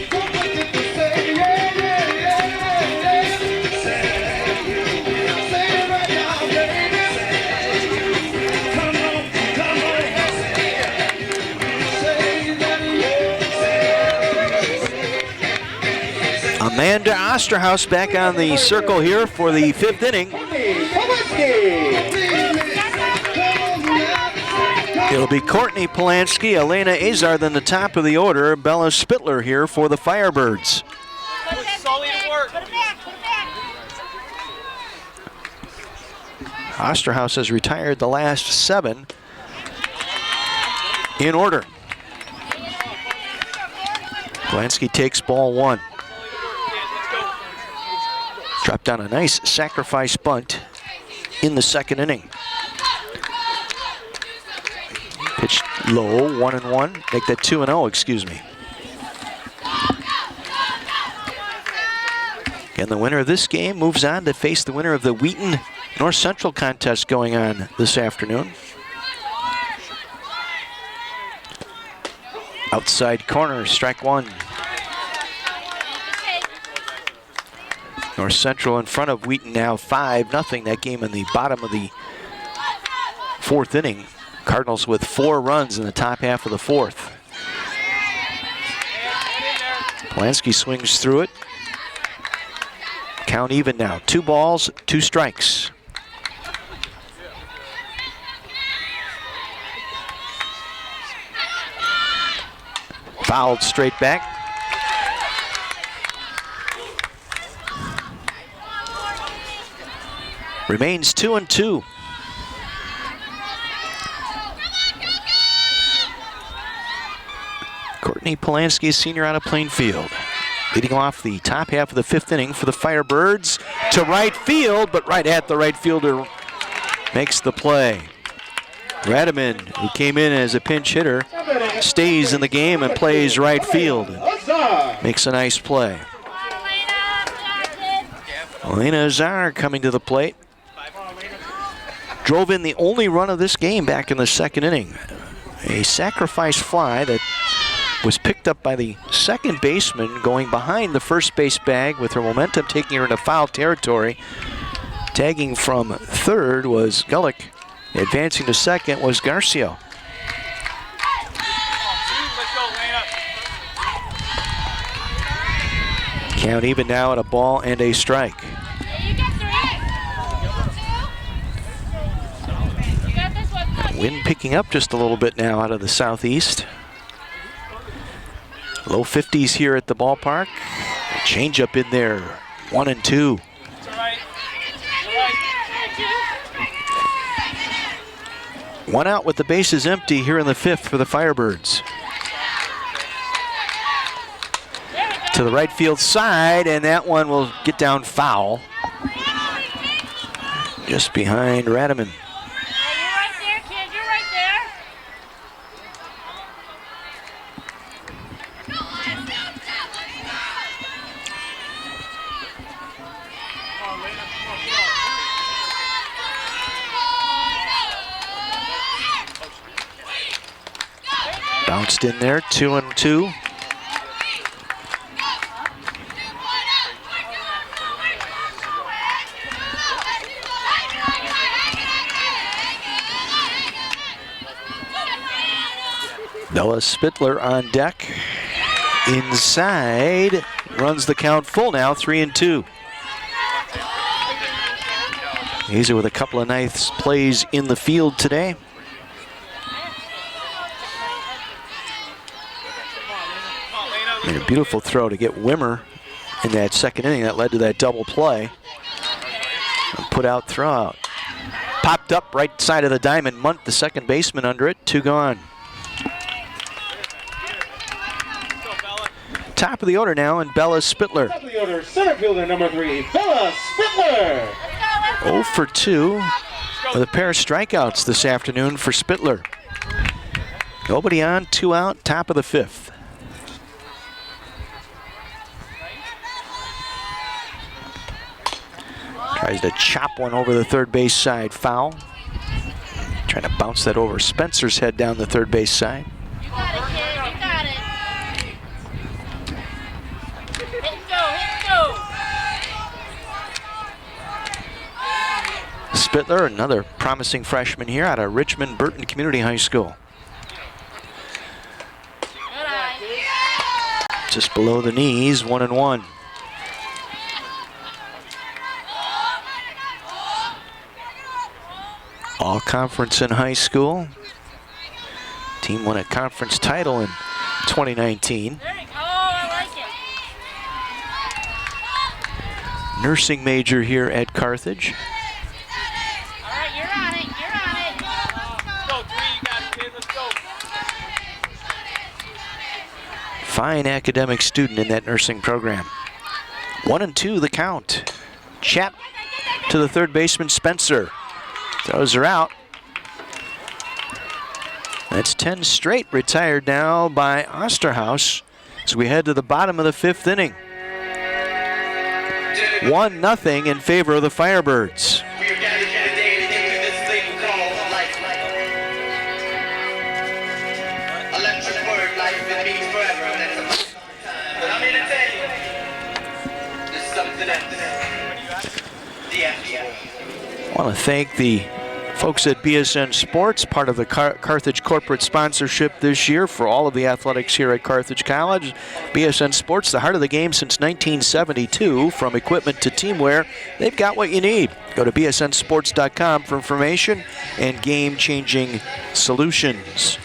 Don't get to say yeah, yeah, yeah, yeah. Say it right now, baby. Come on, come on. Say that you. Amanda Osterhaus back on the circle here for the 5th inning. It'll be Courtney Polanski, Elena Azar, then the top of the order, Bella Spittler here for the Firebirds. Osterhaus has retired the last 7 in order. Polanski takes ball 1. Dropped down a nice sacrifice bunt in the 2nd inning. Pitched low, 1-1. Make that 2-0, excuse me. And the winner of this game moves on to face the winner of the Wheaton North Central contest going on this afternoon. Outside corner, strike 1. North Central in front of Wheaton now 5-0. That game in the bottom of the 4th inning. Cardinals with 4 runs in the top half of the 4th. Polanski swings through it. Count even now. 2 balls, 2 strikes. Fouled straight back. Remains 2-2. Courtney Polanski, senior out of Plainfield. Leading off the top half of the 5th inning for the Firebirds to right field, but right at the right fielder makes the play. Radiman, who came in as a pinch hitter, stays in the game and plays right field. Makes a nice play. Elena Azar coming to the plate. Drove in the only run of this game back in the 2nd inning. A sacrifice fly that was picked up by the second baseman going behind the first base bag with her momentum taking her into foul territory. Tagging from third was Gullick. Advancing to second was Garcia. Count even now at a ball and a strike. Wind picking up just a little bit now out of the southeast. Low 50s here at the ballpark. A change up in there. 1-2. One out with the bases empty here in the 5th for the Firebirds. To the right field side, and that one will get down foul. Just behind Radiman. You're right there, kid. You're right there. Bounced in there, 2-2. Bella Spittler on deck. Inside, runs the count full now, 3-2. Weiser with a couple of nice plays in the field today. Made a beautiful throw to get Wimmer in that 2nd inning. That led to that double play. And put out, throw out. Popped up right side of the diamond. Munt, the second baseman, under it. 2 gone. Top of the order now, and Bella Spittler. Top of the order, center fielder number 3, Bella Spittler. 0 for 2 with a pair of strikeouts this afternoon for Spittler. Nobody on, 2 out, top of the 5th. Tries to chop one over the third base side, foul. Trying to bounce that over Spencer's head down the third base side. You got it, kid. You got it. Hit and go. Hit and go. Spittler, another promising freshman here out of Richmond Burton Community High School. Good eye. Just below the knees, 1-1. All conference in high school. Team won a conference title in 2019. There you go. Oh, I like it. Nursing major here at Carthage. All right, you're on it. You're on it. Let's go, 3, you got it, kid. Let's go. Fine academic student in that nursing program. 1-2 the count. Chap to the third baseman, Spencer. Throws her out. That's 10 straight retired now by Osterhaus as we head to the bottom of the 5th inning. 1-0 in favor of the Firebirds. We are gathered here today to give this thing called life. Electric word, life, it means forever. But I'm here to tell you, there's something else. I want to thank the folks at BSN Sports, part of the Carthage corporate sponsorship this year for all of the athletics here at Carthage College. BSN Sports, the heart of the game since 1972. From equipment to teamwear, they've got what you need. Go to bsnsports.com for information and game-changing solutions.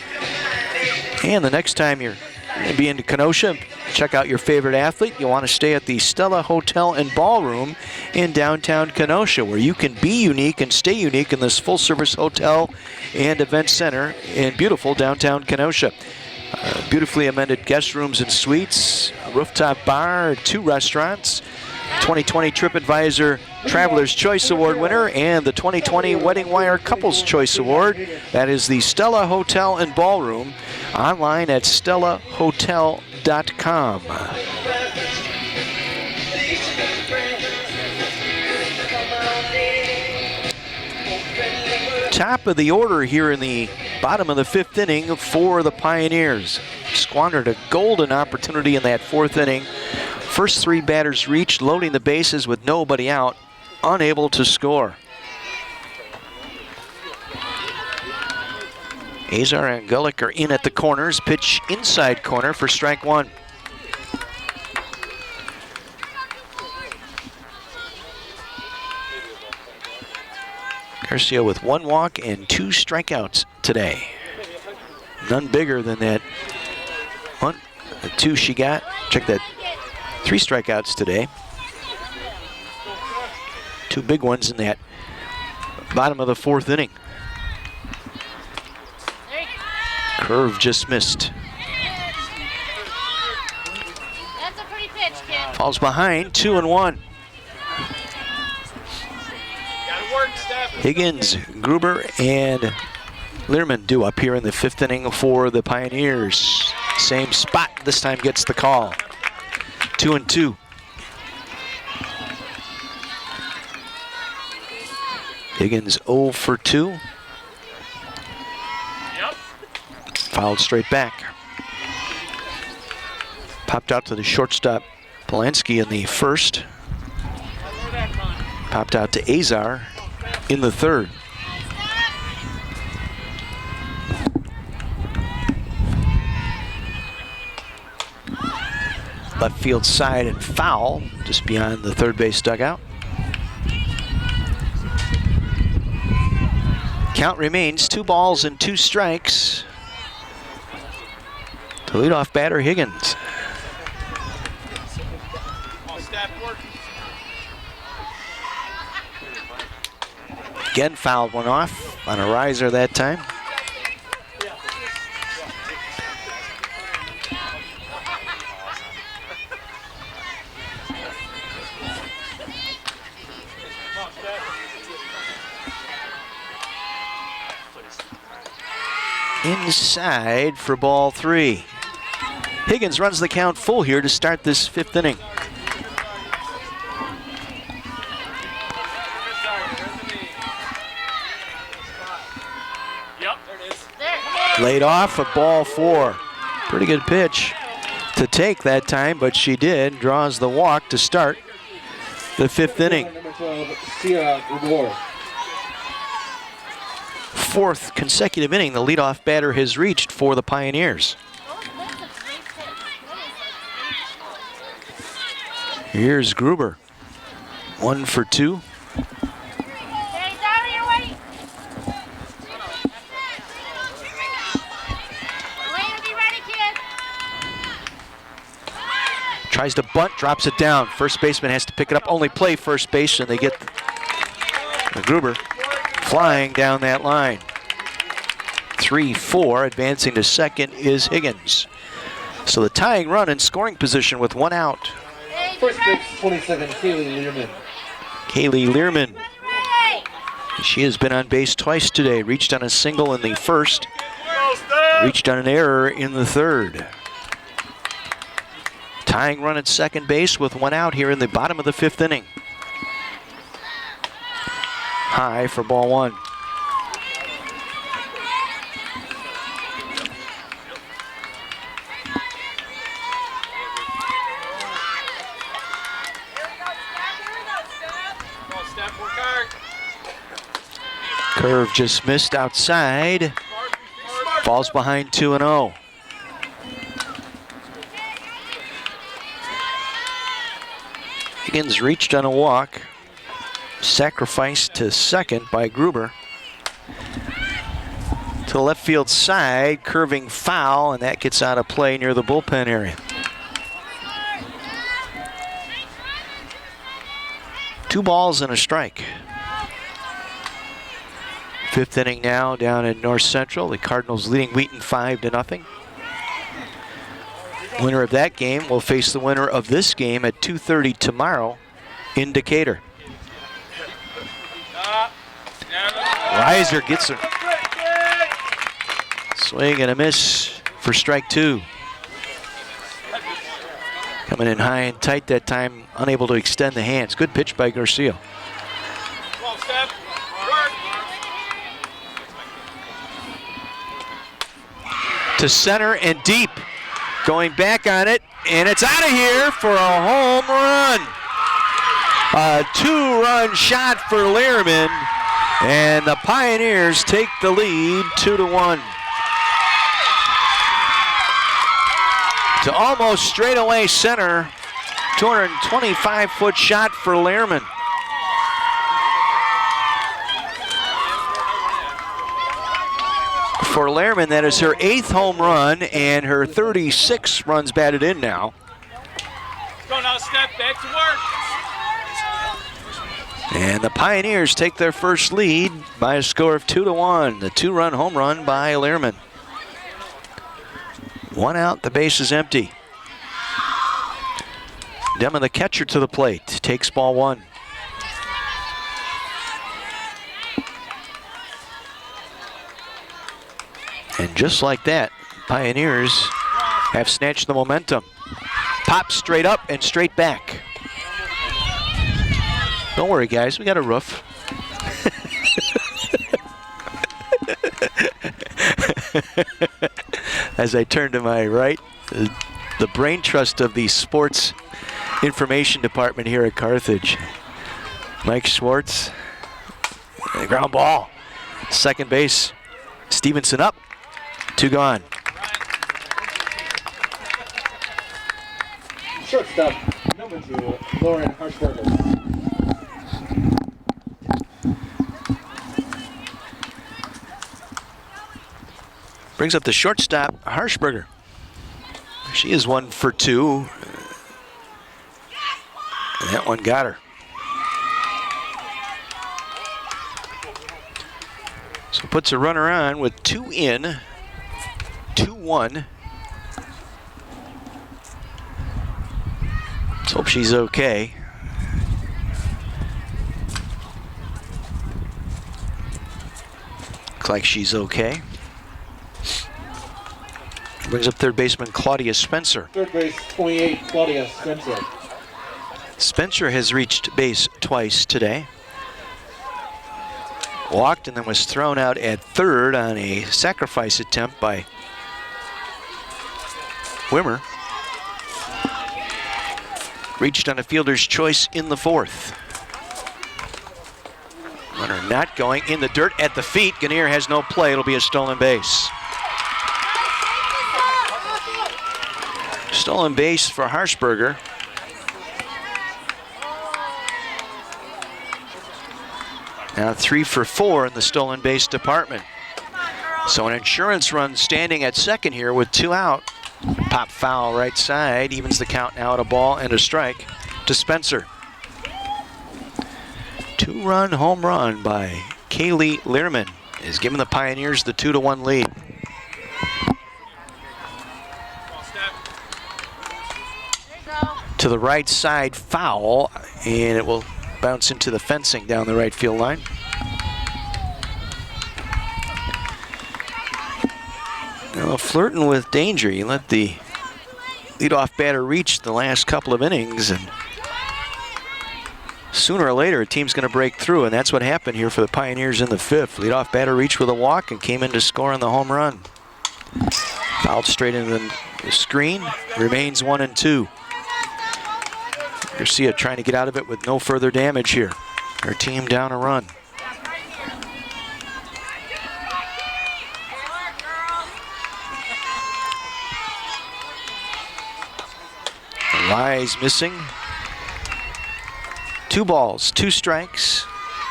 And the next time you're going to be into Kenosha, check out your favorite athlete. You want to stay at the Stella Hotel and Ballroom in downtown Kenosha, where you can be unique and stay unique in this full-service hotel and event center in beautiful downtown Kenosha. Beautifully amended guest rooms and suites, a rooftop bar, 2 restaurants, 2020 TripAdvisor Traveler's Choice Award winner, and the 2020 Wedding Wire Couples Choice Award. That is the Stella Hotel and Ballroom, online at stellahotel.com. Top of the order here in the bottom of the 5th inning for the Pioneers. Squandered a golden opportunity in that 4th inning. First 3 batters reached, loading the bases with nobody out, unable to score. Azar and Gulick are in at the corners. Pitch inside corner for strike 1. Garcia with 1 walk and 2 strikeouts today. None bigger than that 1, the 2 she got. Check that. 3 strikeouts today. 2 big ones in that bottom of the 4th inning. Curve just missed. That's a pretty pitch, kid. Falls behind, 2-1. Higgins, Gruber, and Learman do up here in the 5th inning for the Pioneers. Same spot, this time gets the call. 2-2. Higgins 0 for 2. Yep. Fouled straight back. Popped out to the shortstop Polanski in the 1st. Popped out to Azar in the 3rd. Left field side and foul just beyond the 3rd base dugout. Count remains 2 balls and 2 strikes. To leadoff batter Higgins. Again fouled one off on a riser that time. Inside for ball 3. Higgins runs the count full here to start this 5th inning. Laid off for ball 4. Pretty good pitch to take that time, but she did. Draws the walk to start the 5th inning. Number 12, Sierra Gabor. 4th consecutive inning the leadoff batter has reached for the Pioneers. Here's Gruber. 1 for 2. Tries to bunt, drops it down. First baseman has to pick it up, only play first base, and they get the Gruber flying down that line. 3-4, advancing to 2nd is Higgins. So the tying run in scoring position with 1 out. First base, 27, Kaylee Learman. Kaylee Learman. She has been on base twice today. Reached on a single in the 1st. Reached on an error in the 3rd. Tying run at 2nd base with 1 out here in the bottom of the 5th inning. High for ball 1. Curve just missed outside. Falls behind 2-0. Higgins reached on a walk. Sacrificed to second by Gruber. To the left field side, curving foul, and that gets out of play near the bullpen area. 2 balls and a strike. 5th inning now down in North Central. The Cardinals leading Wheaton 5-0. Winner of that game will face the winner of this game at 2:30 tomorrow in Decatur. Weiser gets a swing and a miss for strike 2. Coming in high and tight that time, unable to extend the hands. Good pitch by Garcia. To center and deep. Going back on it, and it's out of here for a home run. A 2-run shot for Lehrman, and the Pioneers take the lead 2-1. To almost straightaway center, 225-foot shot for Lehrman. For Lehrman, that is her 8th home run and her 36 runs batted in now. Go now, step back to work. And the Pioneers take their first lead by a score of 2-1. The 2-run home run by Lehrman. 1 out, the base is empty. Demon, the catcher, to the plate, takes ball 1. And just like that, Pioneers have snatched the momentum. Pop straight up and straight back. Don't worry, guys, we got a roof. As I turn to my right, the brain trust of the sports information department here at Carthage. Mike Schwartz, ground ball. Second base, Stevenson up. 2 gone. Shortstop, number 2, Lauren Harshberger. Brings up the shortstop, Harshberger. She is 1 for 2. And that one got her. So puts a runner on with 2 in. 2-1. Let's hope she's okay. Looks like she's okay. Brings up third baseman Claudia Spencer. Third base, 28, Claudia Spencer. Spencer has reached base twice today. Walked and then was thrown out at third on a sacrifice attempt by Wimmer. Reached on a fielder's choice in the 4th. Runner not going in the dirt at the feet. Gannier has no play. It'll be a stolen base. Stolen base for Harshberger. Now 3 for 4 in the stolen base department. So an insurance run standing at second here with 2 out. Pop foul right side, evens the count now at a ball and a strike to Spencer. 2-run home run by Kaylee Lehrman is giving the Pioneers the 2-1 lead. To the right side, foul, and it will bounce into the fencing down the right field line. Now, flirting with danger. You let the leadoff batter reach the last couple of innings, and sooner or later a team's going to break through, and that's what happened here for the Pioneers in the 5th. Leadoff batter reached with a walk and came in to score on the home run. Fouled straight into the screen. Remains 1-2. Garcia trying to get out of it with no further damage here. Her team down a run. Wise missing. 2 balls, 2 strikes,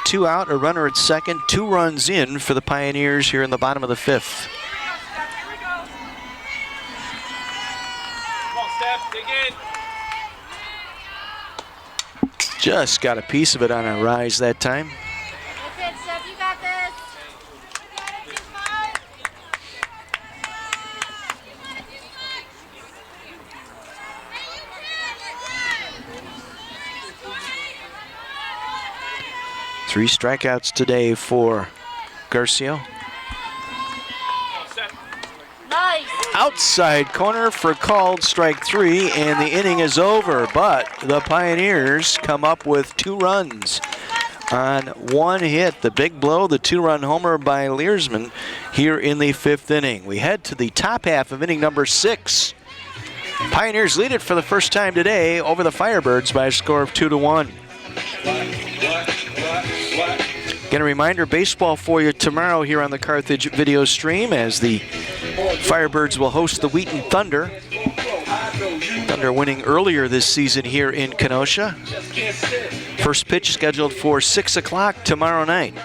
2 out, a runner at second, 2 runs in for the Pioneers here in the bottom of the 5th. Come on, Steph, dig in. Just got a piece of it on a rise that time. That's it, Steph. You got this. You got it, 2-5. 3 strikeouts today for Garcia. Nice. Outside corner for called strike 3, and the inning is over. But the Pioneers come up with 2 runs on 1 hit. The big blow, the 2-run homer by Leersman here in the 5th inning. We head to the top half of inning number 6. Pioneers lead it for the first time today over the Firebirds by a score of 2-1. Again, a reminder, baseball for you tomorrow here on the Carthage video stream as the Firebirds will host the Wheaton Thunder. Thunder winning earlier this season here in Kenosha. First pitch scheduled for 6 o'clock tomorrow night.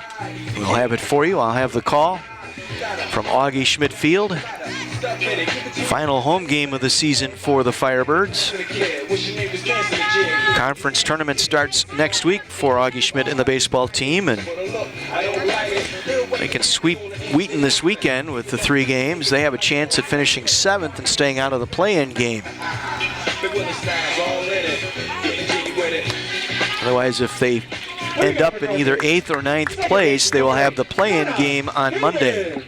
We'll have it for you. I'll have the call from Augie Schmidt Field. Final home game of the season for the Firebirds. Conference tournament starts next week for Augie Schmidt and the baseball team, and they can sweep Wheaton this weekend with the 3 games. They have a chance at finishing 7th and staying out of the play-in game. Otherwise, if they end up in either 8th or 9th place, they will have the play-in game on Monday.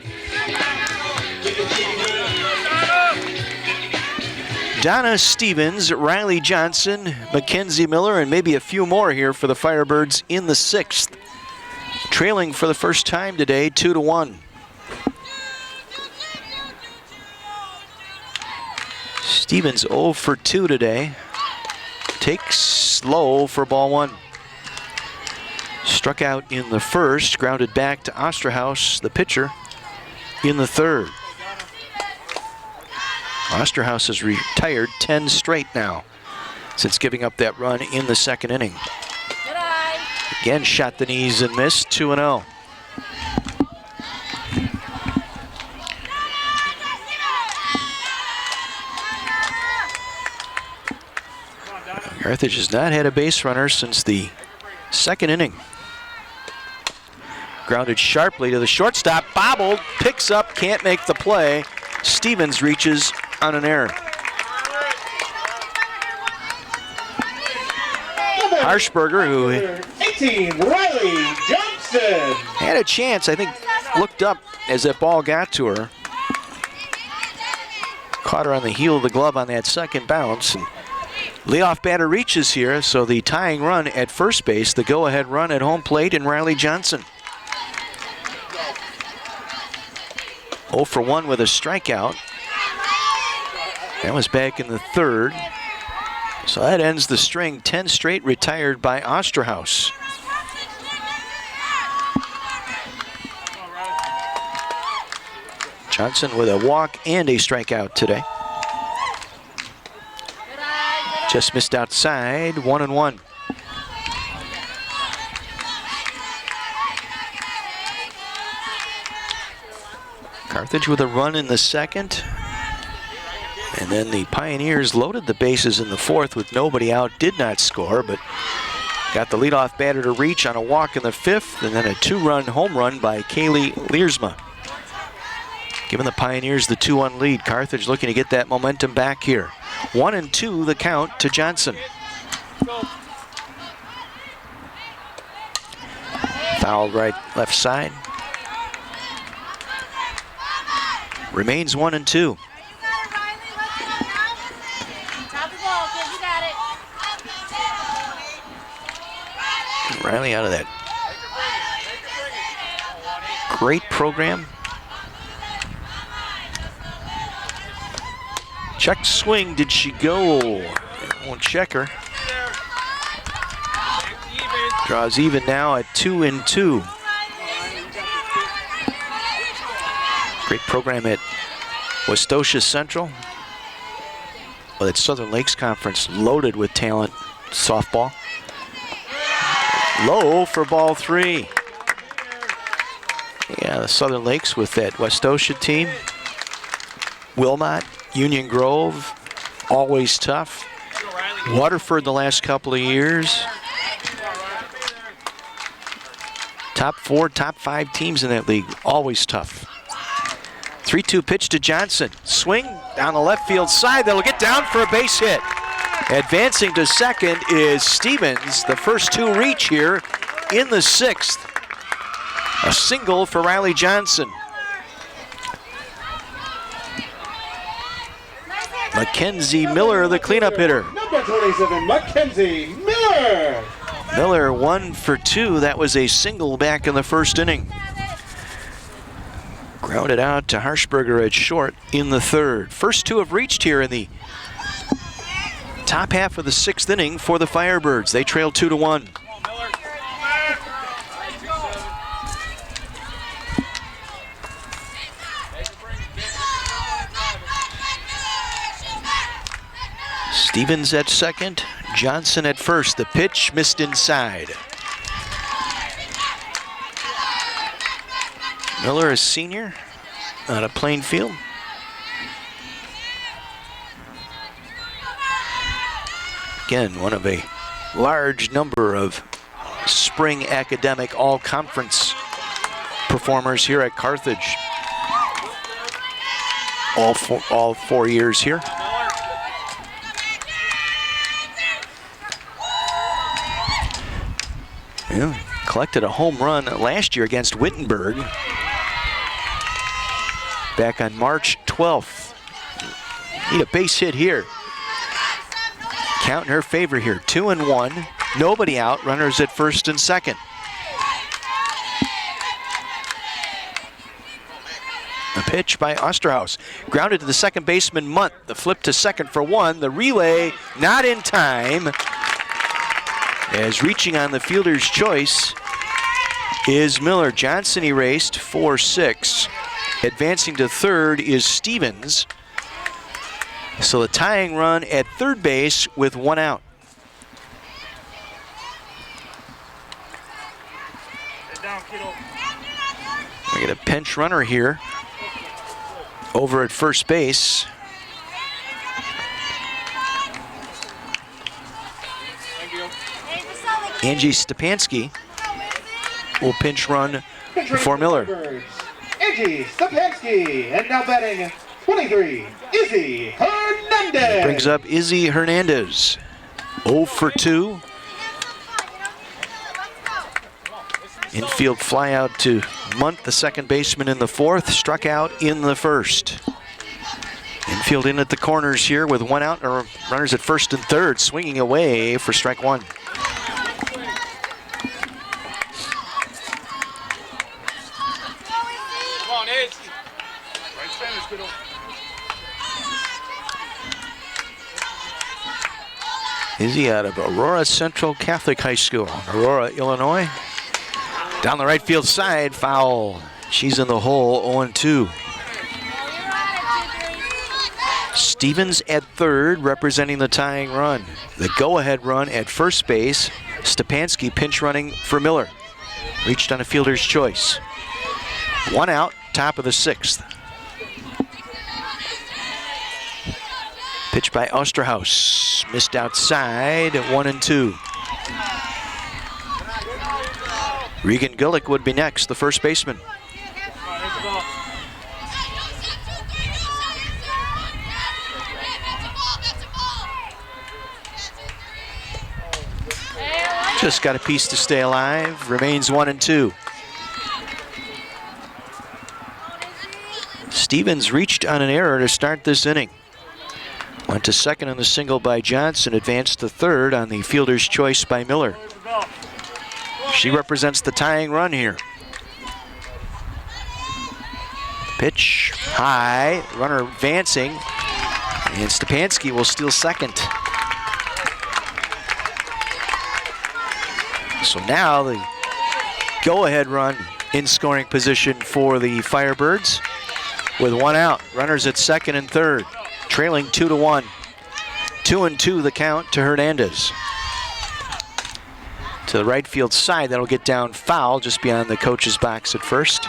Donna Stevens, Riley Johnson, Mackenzie Miller, and maybe a few more here for the Firebirds in the 6th. Trailing for the first time today, 2-1. Stevens 0 for 2 today. Takes low for ball 1. Struck out in the first, grounded back to Osterhaus, the pitcher, in the 3rd. Osterhaus has retired 10 straight now since giving up that run in the 2nd inning. Good eye. Again, shot the knees and missed, 2-0. Carthage has not had a base runner since the 2nd inning. Grounded sharply to the shortstop, bobbled, picks up, can't make the play. Stevens reaches on an error. Harshberger, who 18, Riley Johnson. had a chance, I think, looked up as that ball got to her. Caught her on the heel of the glove on that second bounce. And leadoff batter reaches here, so the tying run at first base, the go-ahead run at home plate, and Riley Johnson. 0 for 1 with a strikeout. That was back in the 3rd. So that ends the string. 10 straight retired by Osterhaus. Johnson with a walk and a strikeout today. Just missed outside, 1-1. Carthage with a run in the 2nd. And then the Pioneers loaded the bases in the 4th with nobody out, did not score, but got the leadoff batter to reach on a walk in the 5th, and then a 2-run home run by Kaylee Leersma. Giving the Pioneers the 2-1 lead. Carthage looking to get that momentum back here. 1-2 the count to Johnson. Fouled right, left side. Remains 1-2. Riley out of that great program. Check swing, did she go? Won't check her. Draws even now at 2-2. Great program at Westosha Central. Well, that Southern Lakes Conference loaded with talent. Softball. Low for ball 3. Yeah, the Southern Lakes with that Westosha team. Wilmot, Union Grove, always tough. Waterford the last couple of years. Top 4, top 5 teams in that league, always tough. 3-2 pitch to Johnson. Swing down the left field side. That'll get down for a base hit. Advancing to second is Stevens. The first 2 reach here in the 6th. A single for Riley Johnson. Mackenzie Miller, the cleanup hitter. Number 27, Mackenzie Miller. Miller 1 for 2. That was a single back in the first inning. Grounded out to Harshberger at short in the 3rd. First 2 have reached here in the top half of the 6th inning for the Firebirds. They trail 2-1. Stevens at second, Johnson at first. The pitch missed inside. Miller is senior out of Plainfield. Again, one of a large number of spring academic all-conference performers here at Carthage. All four years here. Yeah, collected a home run last year against Wittenberg back on March 12th. Need a base hit here. Count in her favor here. 2-1. Nobody out. Runners at first and second. A pitch by Osterhaus. Grounded to the second baseman, Munt. The flip to second for 1. The relay not in time. As reaching on the fielder's choice is Miller. Johnson erased 4-6. Advancing to third is Stevens. So the tying run at third base with 1 out. We get a pinch runner here over at first base. Angie Stepanski will pinch run for Miller. Angie Stepanski, and now batting 23, Izzy Hernandez. Brings up Izzy Hernandez. 0 for 2. Infield fly out to Munt, the second baseman in the 4th, struck out in the 1st. Infield in at the corners here with 1 out, or runners at first and third, swinging away for strike 1. Izzy out of Aurora Central Catholic High School, Aurora, Illinois. Down the right field side, foul. She's in the hole, 0-2. Stevens at third, representing the tying run. The go-ahead run at first base. Stepanski pinch running for Miller. Reached on a fielder's choice. 1 out, top of the 6th. Pitch by Osterhaus. Missed outside, 1-2. Regan Gullick would be next, the first baseman. Just got a piece to stay alive. Remains 1-2. Stevens reached on an error to start this inning. Went to second on the single by Johnson, advanced to third on the fielder's choice by Miller. She represents the tying run here. Pitch high, runner advancing, and Stepanski will steal second. So now the go-ahead run in scoring position for the Firebirds with 1 out. Runners at second and third, trailing 2-1. 2-2 the count to Hernandez. To the right field side, that'll get down foul just beyond the coach's box at first.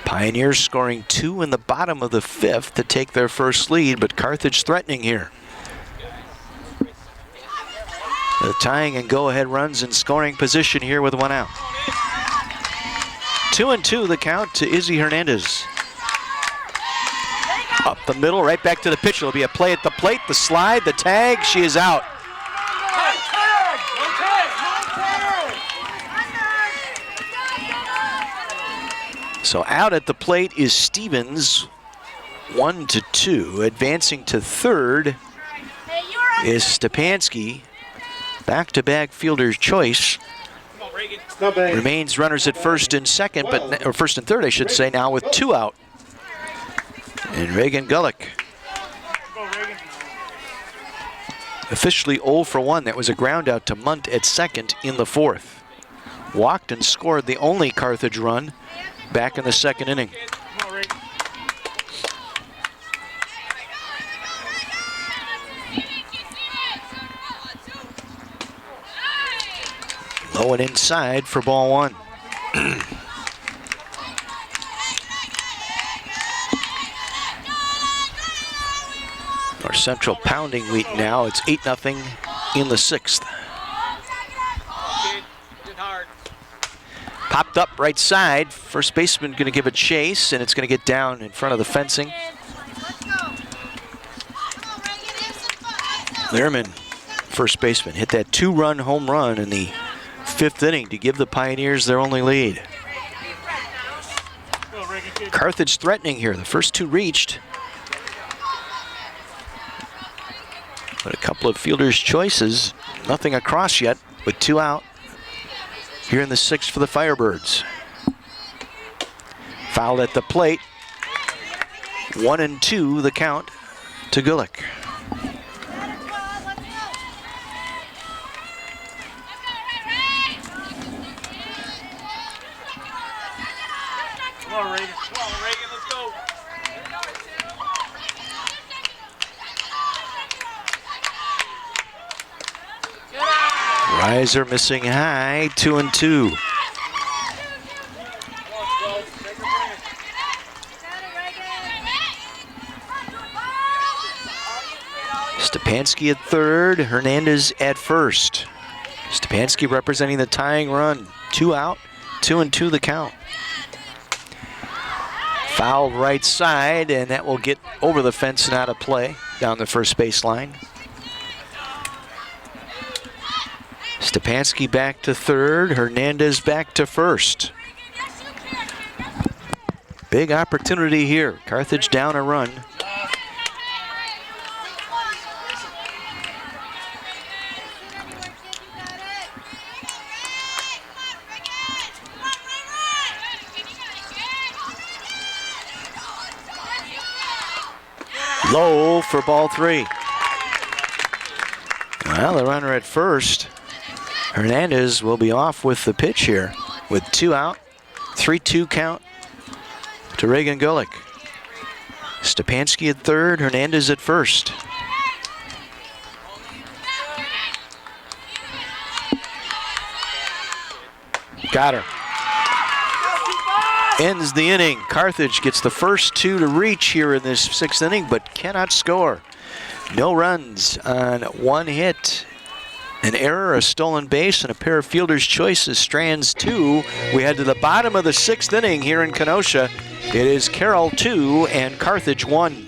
Pioneers scoring 2 in the bottom of the 5th to take their first lead, but Carthage threatening here. The tying and go-ahead runs in scoring position here with 1 out. 2-2 the count to Izzy Hernandez. Up the middle, right back to the pitch. It'll be a play at the plate, the slide, the tag. She is out. So out at the plate is Stevens, 1-2. Advancing to third is Stepanski. Back-to-back fielder's choice. Remains runners at first and second, or first and third, I should say, now with 2 out. And Reagan Gullick. Officially 0 for 1. That was a ground out to Munt at second in the 4th. Walked and scored the only Carthage run back in the 2nd inning. Low and inside for ball 1. North Central pounding Wheaton now. It's 8-0 in the 6th. Popped up right side. First baseman going to give a chase, and it's going to get down in front of the fencing. Lehrman, first baseman, hit that 2-run home run in the 5th inning to give the Pioneers their only lead. Carthage threatening here. The first 2 reached. But a couple of fielders' choices. Nothing across yet with 2 out. Here in the 6th for the Firebirds. Fouled at the plate. 1-2 the count to Gulick. Come on, Reagan. Come on, Reagan. Let's go. Weiser missing high, 2-2. Stepanski at third, Hernandez at first. Stepanski representing the tying run. 2 out, 2-2 the count. Fouled right side, and that will get over the fence and out of play down the first baseline. Stepanski back to third, Hernandez back to first. Big opportunity here. Carthage down a run. Low for ball 3. Well, the runner at first. Hernandez will be off with the pitch here with 2 out, 3-2 count to Reagan Gulick. Stepanski at third, Hernandez at first. Got her. Ends the inning. Carthage gets the first 2 to reach here in this 6th inning, but cannot score. No runs on 1 hit. An error, a stolen base, and a pair of fielders' choices. Strands 2. We head to the bottom of the 6th inning here in Kenosha. It is Carroll 2 and Carthage 1.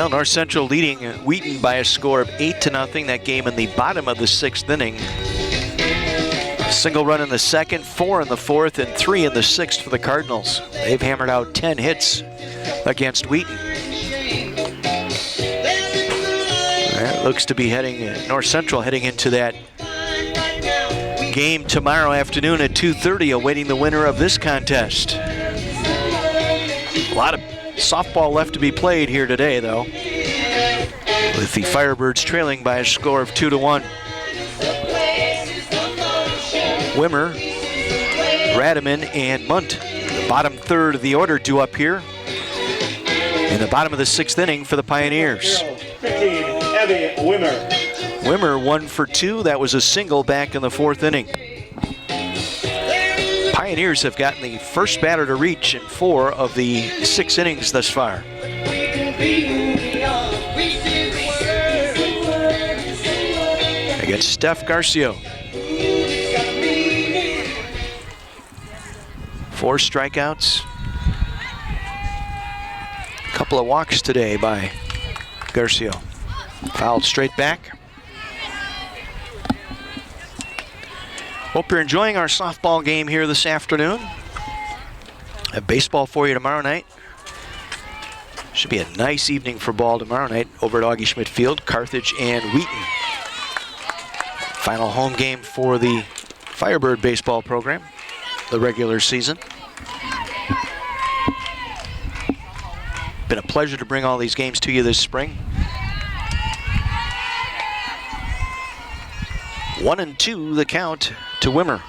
North Central leading Wheaton by a score of 8-0. That game in the bottom of the 6th inning. Single run in the 2nd, 4 in the 4th, and 3 in the 6th for the Cardinals. They've hammered out 10 hits against Wheaton. That looks to be heading North Central heading into that Game tomorrow afternoon at 2:30, awaiting the winner of this contest. A lot of softball left to be played here today, though, with the Firebirds trailing by a score of 2-1. Wimmer, Radaman, and Munt, the bottom third of the order, due up here in the bottom of the 6th inning for the Pioneers. 15, Evie Wimmer. Wimmer 1 for 2. That was a single back in the 4th inning. Pioneers have gotten the first batter to reach in 4 of the 6 innings thus far. Against Steph Garcio. 4 strikeouts. A couple of walks today by Garcio. Fouled straight back. Hope you're enjoying our softball game here this afternoon. Have baseball for you tomorrow night. Should be a nice evening for ball tomorrow night over at Augie Schmidt Field, Carthage and Wheaton. Final home game for the Firebird baseball program, the regular season. Been a pleasure to bring all these games to you this spring. 1-2 the count to Wimmer.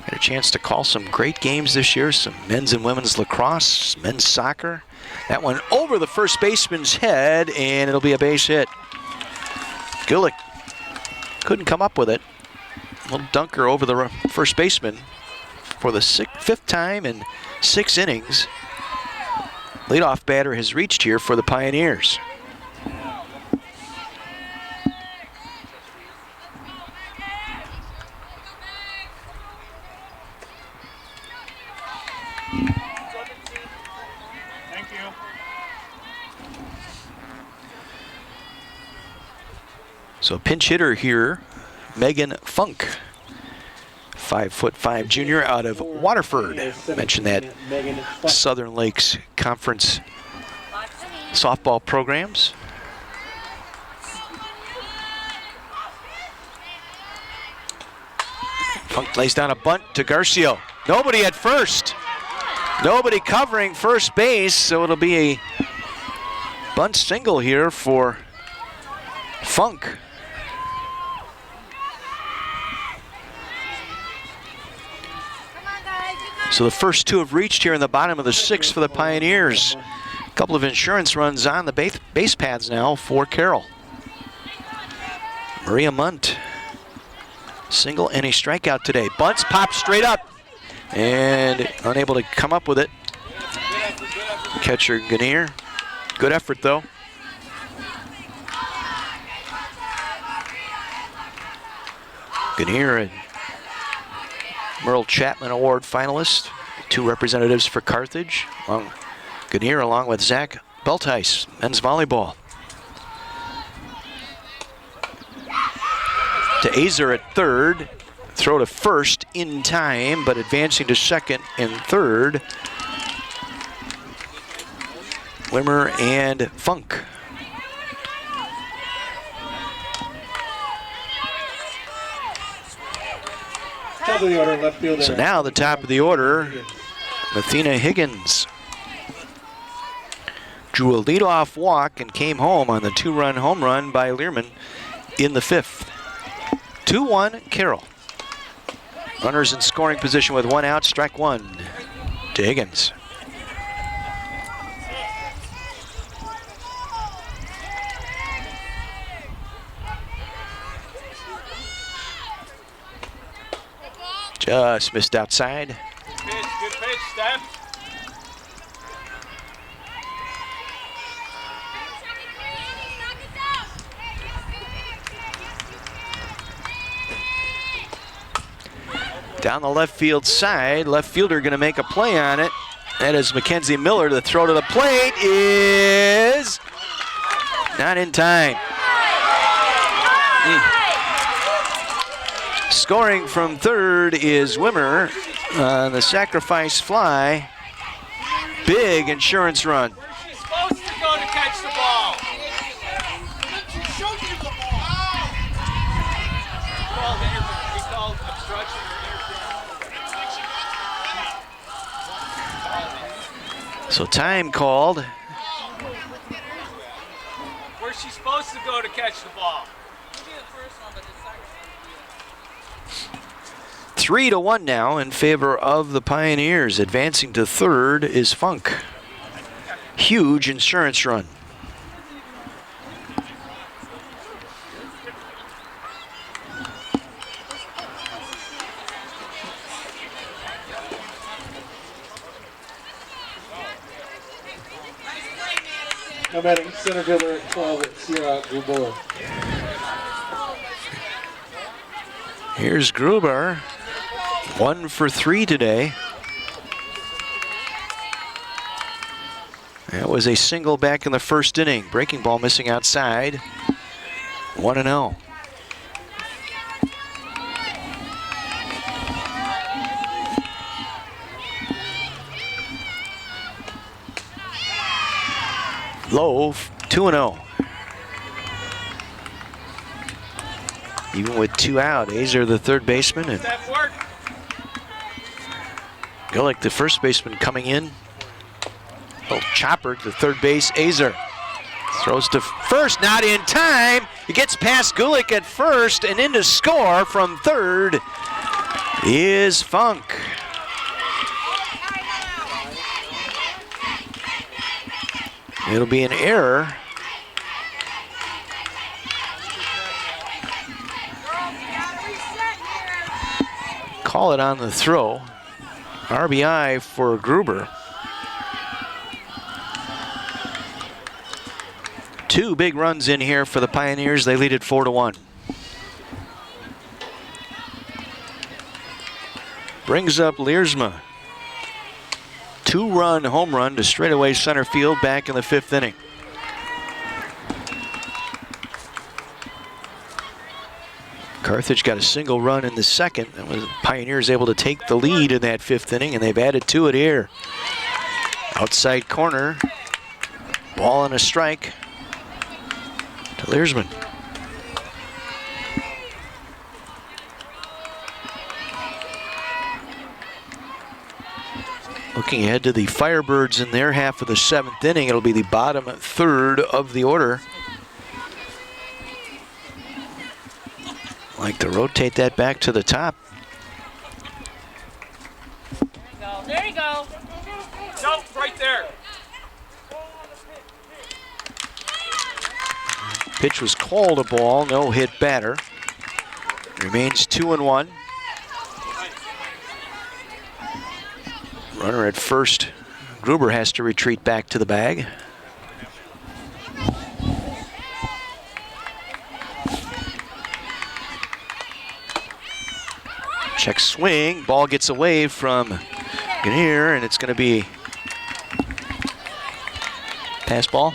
Had a chance to call some great games this year, some men's and women's lacrosse, men's soccer. That one over the first baseman's head, and it'll be a base hit. Gulick couldn't come up with it. A little dunker over the first baseman for the 5th time in 6 innings. Leadoff batter has reached here for the Pioneers. Thank you. So pinch hitter here, Megan Funk, 5'5" junior out of Waterford. Mentioned that Southern Lakes Conference softball programs. Funk lays down a bunt to Garcio. Nobody at first. Nobody covering first base, so it'll be a bunt single here for Funk. So the first 2 have reached here in the bottom of the 6th for the Pioneers. A couple of insurance runs on the base paths now for Carroll. Maria Munt, single and a strikeout today. Bunts pop straight up and unable to come up with it. Catcher Ganir, good effort though. Ganir and Merle Chapman Award finalist, 2 representatives for Carthage. Ganir along with Zach Beltice, men's volleyball. To Weiser at third, throw to first in time, but advancing to second and third. Wimmer and Funk. Top of the order, left fielder. So now the top of the order, Mathena Higgins. Drew a leadoff walk and came home on the 2-run home run by Learman in the 5th. 2-1 Carroll. Runners in scoring position with 1 out, strike 1 to Higgins. Just missed outside. Good pitch, Steph. Down the left field side, left fielder going to make a play on it. That is Mackenzie Miller. The throw to the plate is not in time. Scoring from third is Wimmer on the sacrifice fly. Big insurance run. She's supposed to go to catch the ball. Ball to everybody. So time called. Where's she supposed to go to catch the ball? 3-1 now in favor of the Pioneers. Advancing to third is Funk. Huge insurance run. Now batting center fielder at 12, Sierra Gruber. Here's Gruber. 1 for 3 today. That was a single back in the first inning. Breaking ball missing outside. 1-0. Low, 2-0. Even with 2 out, Weiser the third baseman, and Gullick the first baseman coming in. Oh, chopper to third base, Weiser. Throws to first, not in time. He gets past Gullick at first, and in to score from third is Funk. It'll be an error. Call it on the throw. RBI for Gruber. 2 big runs in here for the Pioneers. They lead it 4-1. Brings up Leersma. 2-run home run to straightaway center field back in the 5th inning. Carthage got a single run in the second. And was Pioneers able to take the lead in that 5th inning, and they've added to it here. Outside corner. Ball and a strike to Leersman. Looking ahead to the Firebirds in their half of the 7th inning. It'll be the bottom third of the order. Like to rotate that back to the top. There you go. No, right there. Pitch was called a ball, no hit batter. Remains 2-1. Runner at first. Gruber has to retreat back to the bag. Check swing. Ball gets away from Gannier, and it's going to be pass ball.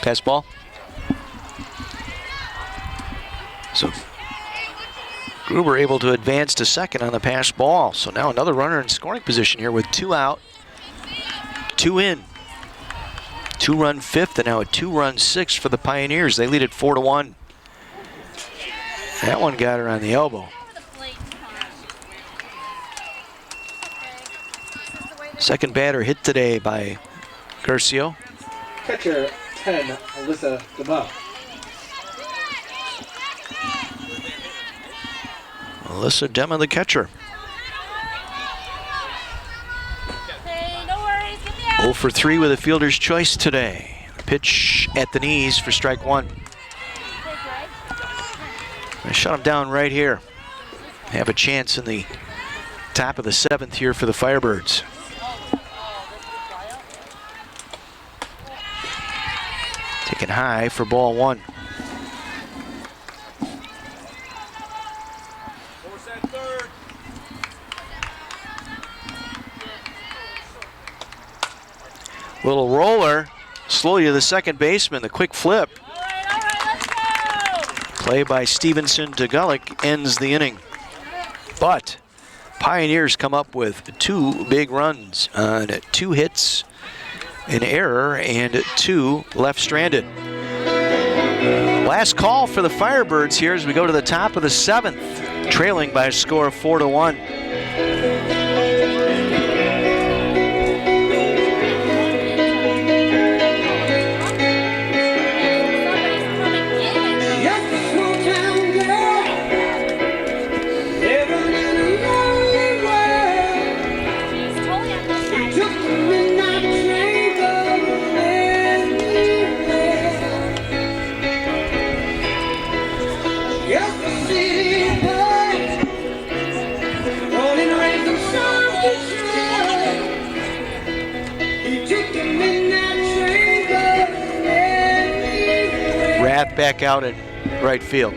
Pass ball. So Gruber able to advance to second on the pass ball. So now another runner in scoring position here with 2 out, 2 in. 2-run 5th and now a 2-run 6th for the Pioneers. They lead it 4-1. That one got her on the elbow. Second batter hit today by Garcio. Catcher 10, Alyssa Dema. Alyssa Dema, the catcher. Hey, no worries. Get me out. 0 for 3 with a fielder's choice today. Pitch at the knees for strike 1. I shut him down right here. Have a chance in the top of the 7th here for the Firebirds. Taken high for ball 1. Little roller, slowly to the second baseman, the quick flip. All right, let's go. Play by Stevenson to Gullick ends the inning. But Pioneers come up with 2 big runs on 2 hits, an error, and 2 left stranded. Last call for the Firebirds here as we go to the top of the 7th, trailing by a score of 4-1. Rath back out at right field.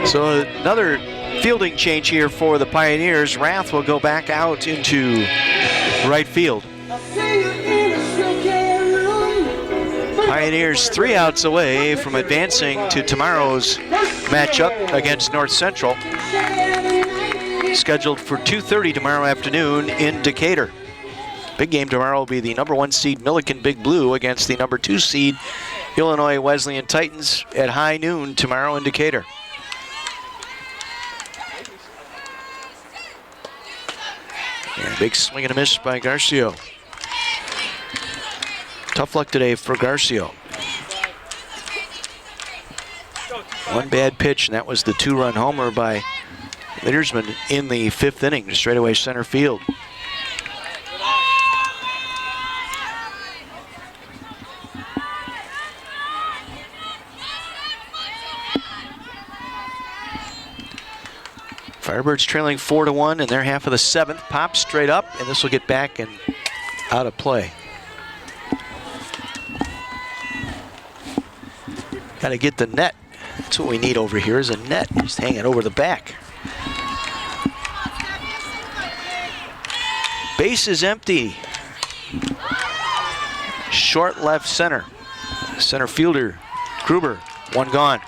So another fielding change here for the Pioneers. Rath will go back out into right field. Pioneers 3 outs away from advancing to tomorrow's matchup against North Central, scheduled for 2:30 tomorrow afternoon in Decatur. Big game tomorrow will be the number 1 seed Milliken Big Blue against the number 2 seed Illinois Wesleyan Titans at high noon tomorrow in Decatur. And big swing and a miss by Garcio. Tough luck today for Garcio. One bad pitch, and that was the 2-run homer by Littersman in the 5th inning to straightaway center field. Firebirds trailing 4-1 in their half of the 7th. Pop straight up, and this will get back and out of play. Got to get the net. That's what we need over here is a net. Just hang it over the back. Base is empty. Short left center. Center fielder, Gruber, 1 gone.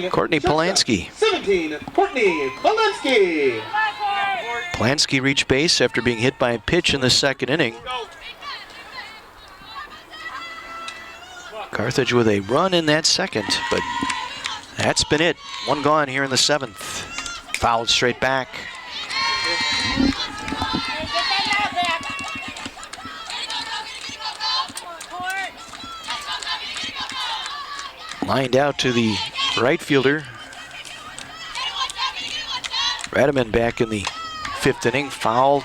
Courtney Polanski. 17, Courtney Polanski. Polanski reached base after being hit by a pitch in the 2nd inning. Carthage with a run in that 2nd, but that's been it. 1 gone here in the 7th. Fouled straight back. Lined out to the right fielder. Radaman back in the 5th inning. Foul.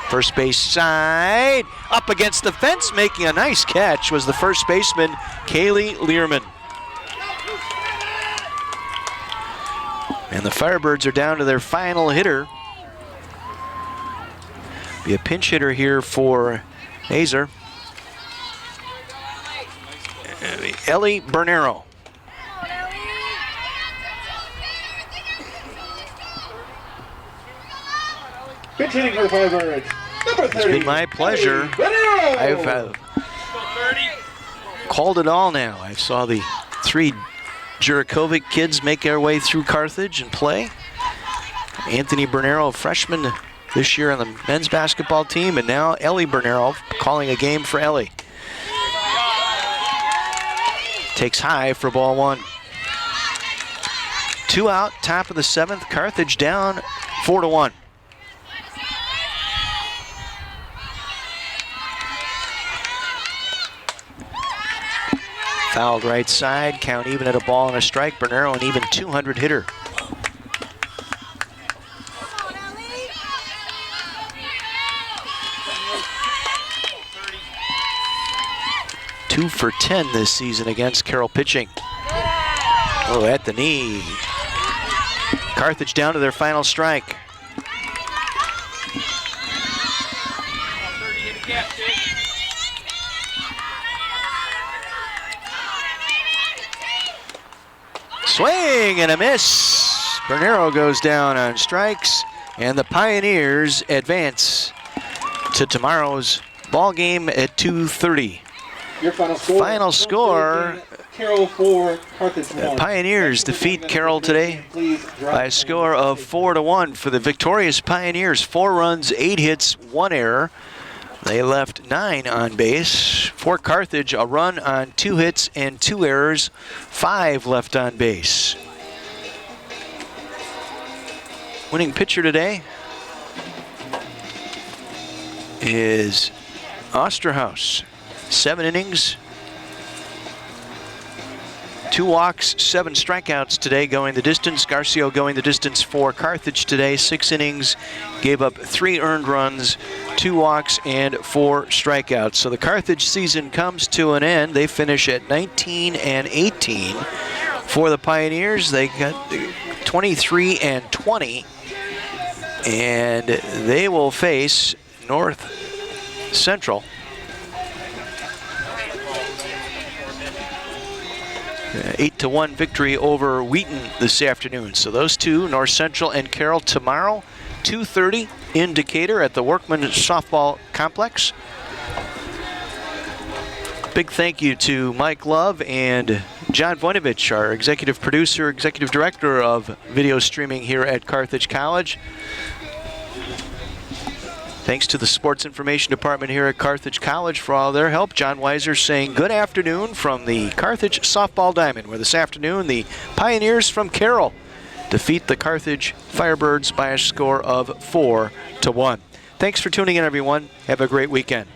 First base side. Up against the fence, making a nice catch was the first baseman, Kaylee Learman. And the Firebirds are down to their final hitter. Be a pinch hitter here for Weiser. Ellie Bernero. Pitch hitting for the Firebirds. Number 30. It's been my pleasure. I've called it all now. I saw the 3 Jurakovic kids make their way through Carthage and play. Anthony Bernero, freshman this year on the men's basketball team, and now Ellie Bernero calling a game for Ellie. Takes high for ball 1. 2 out, top of the 7th. Carthage down 4-1. Fouled right side, count even at a ball and a strike. Bernero, an even 200 hitter. Two for 10 this season against Carroll pitching. Oh, at the knee. Carthage down to their final strike. Swing and a miss. Bernero goes down on strikes, and the Pioneers advance to tomorrow's ball game at 2:30. Your final score. Final score. Carroll 4, Carthage 1. Pioneers defeat Carroll today by a score of 4-1 for the victorious Pioneers. 4 runs, 8 hits, 1 error. They left 9 on base. For Carthage, a run on 2 hits and 2 errors, 5 left on base. Winning pitcher today is Osterhaus. 7 innings, 2 walks, 7 strikeouts today, going the distance. Garcio going the distance for Carthage today. 6 innings, gave up 3 earned runs, 2 walks, and 4 strikeouts. So the Carthage season comes to an end. They finish at 19-18. For the Pioneers, they got 23-20, and they will face North Central. 8-1 victory over Wheaton this afternoon. So those two, North Central and Carroll, tomorrow, 2:30 in Decatur at the Workman Softball Complex. Big thank you to Mike Love and John Voinovich, our executive producer, executive director of video streaming here at Carthage College. Thanks to the Sports Information Department here at Carthage College for all their help. John Weiser saying good afternoon from the Carthage Softball Diamond, where this afternoon the Pioneers from Carroll defeat the Carthage Firebirds by a score of 4-1. Thanks for tuning in, everyone. Have a great weekend.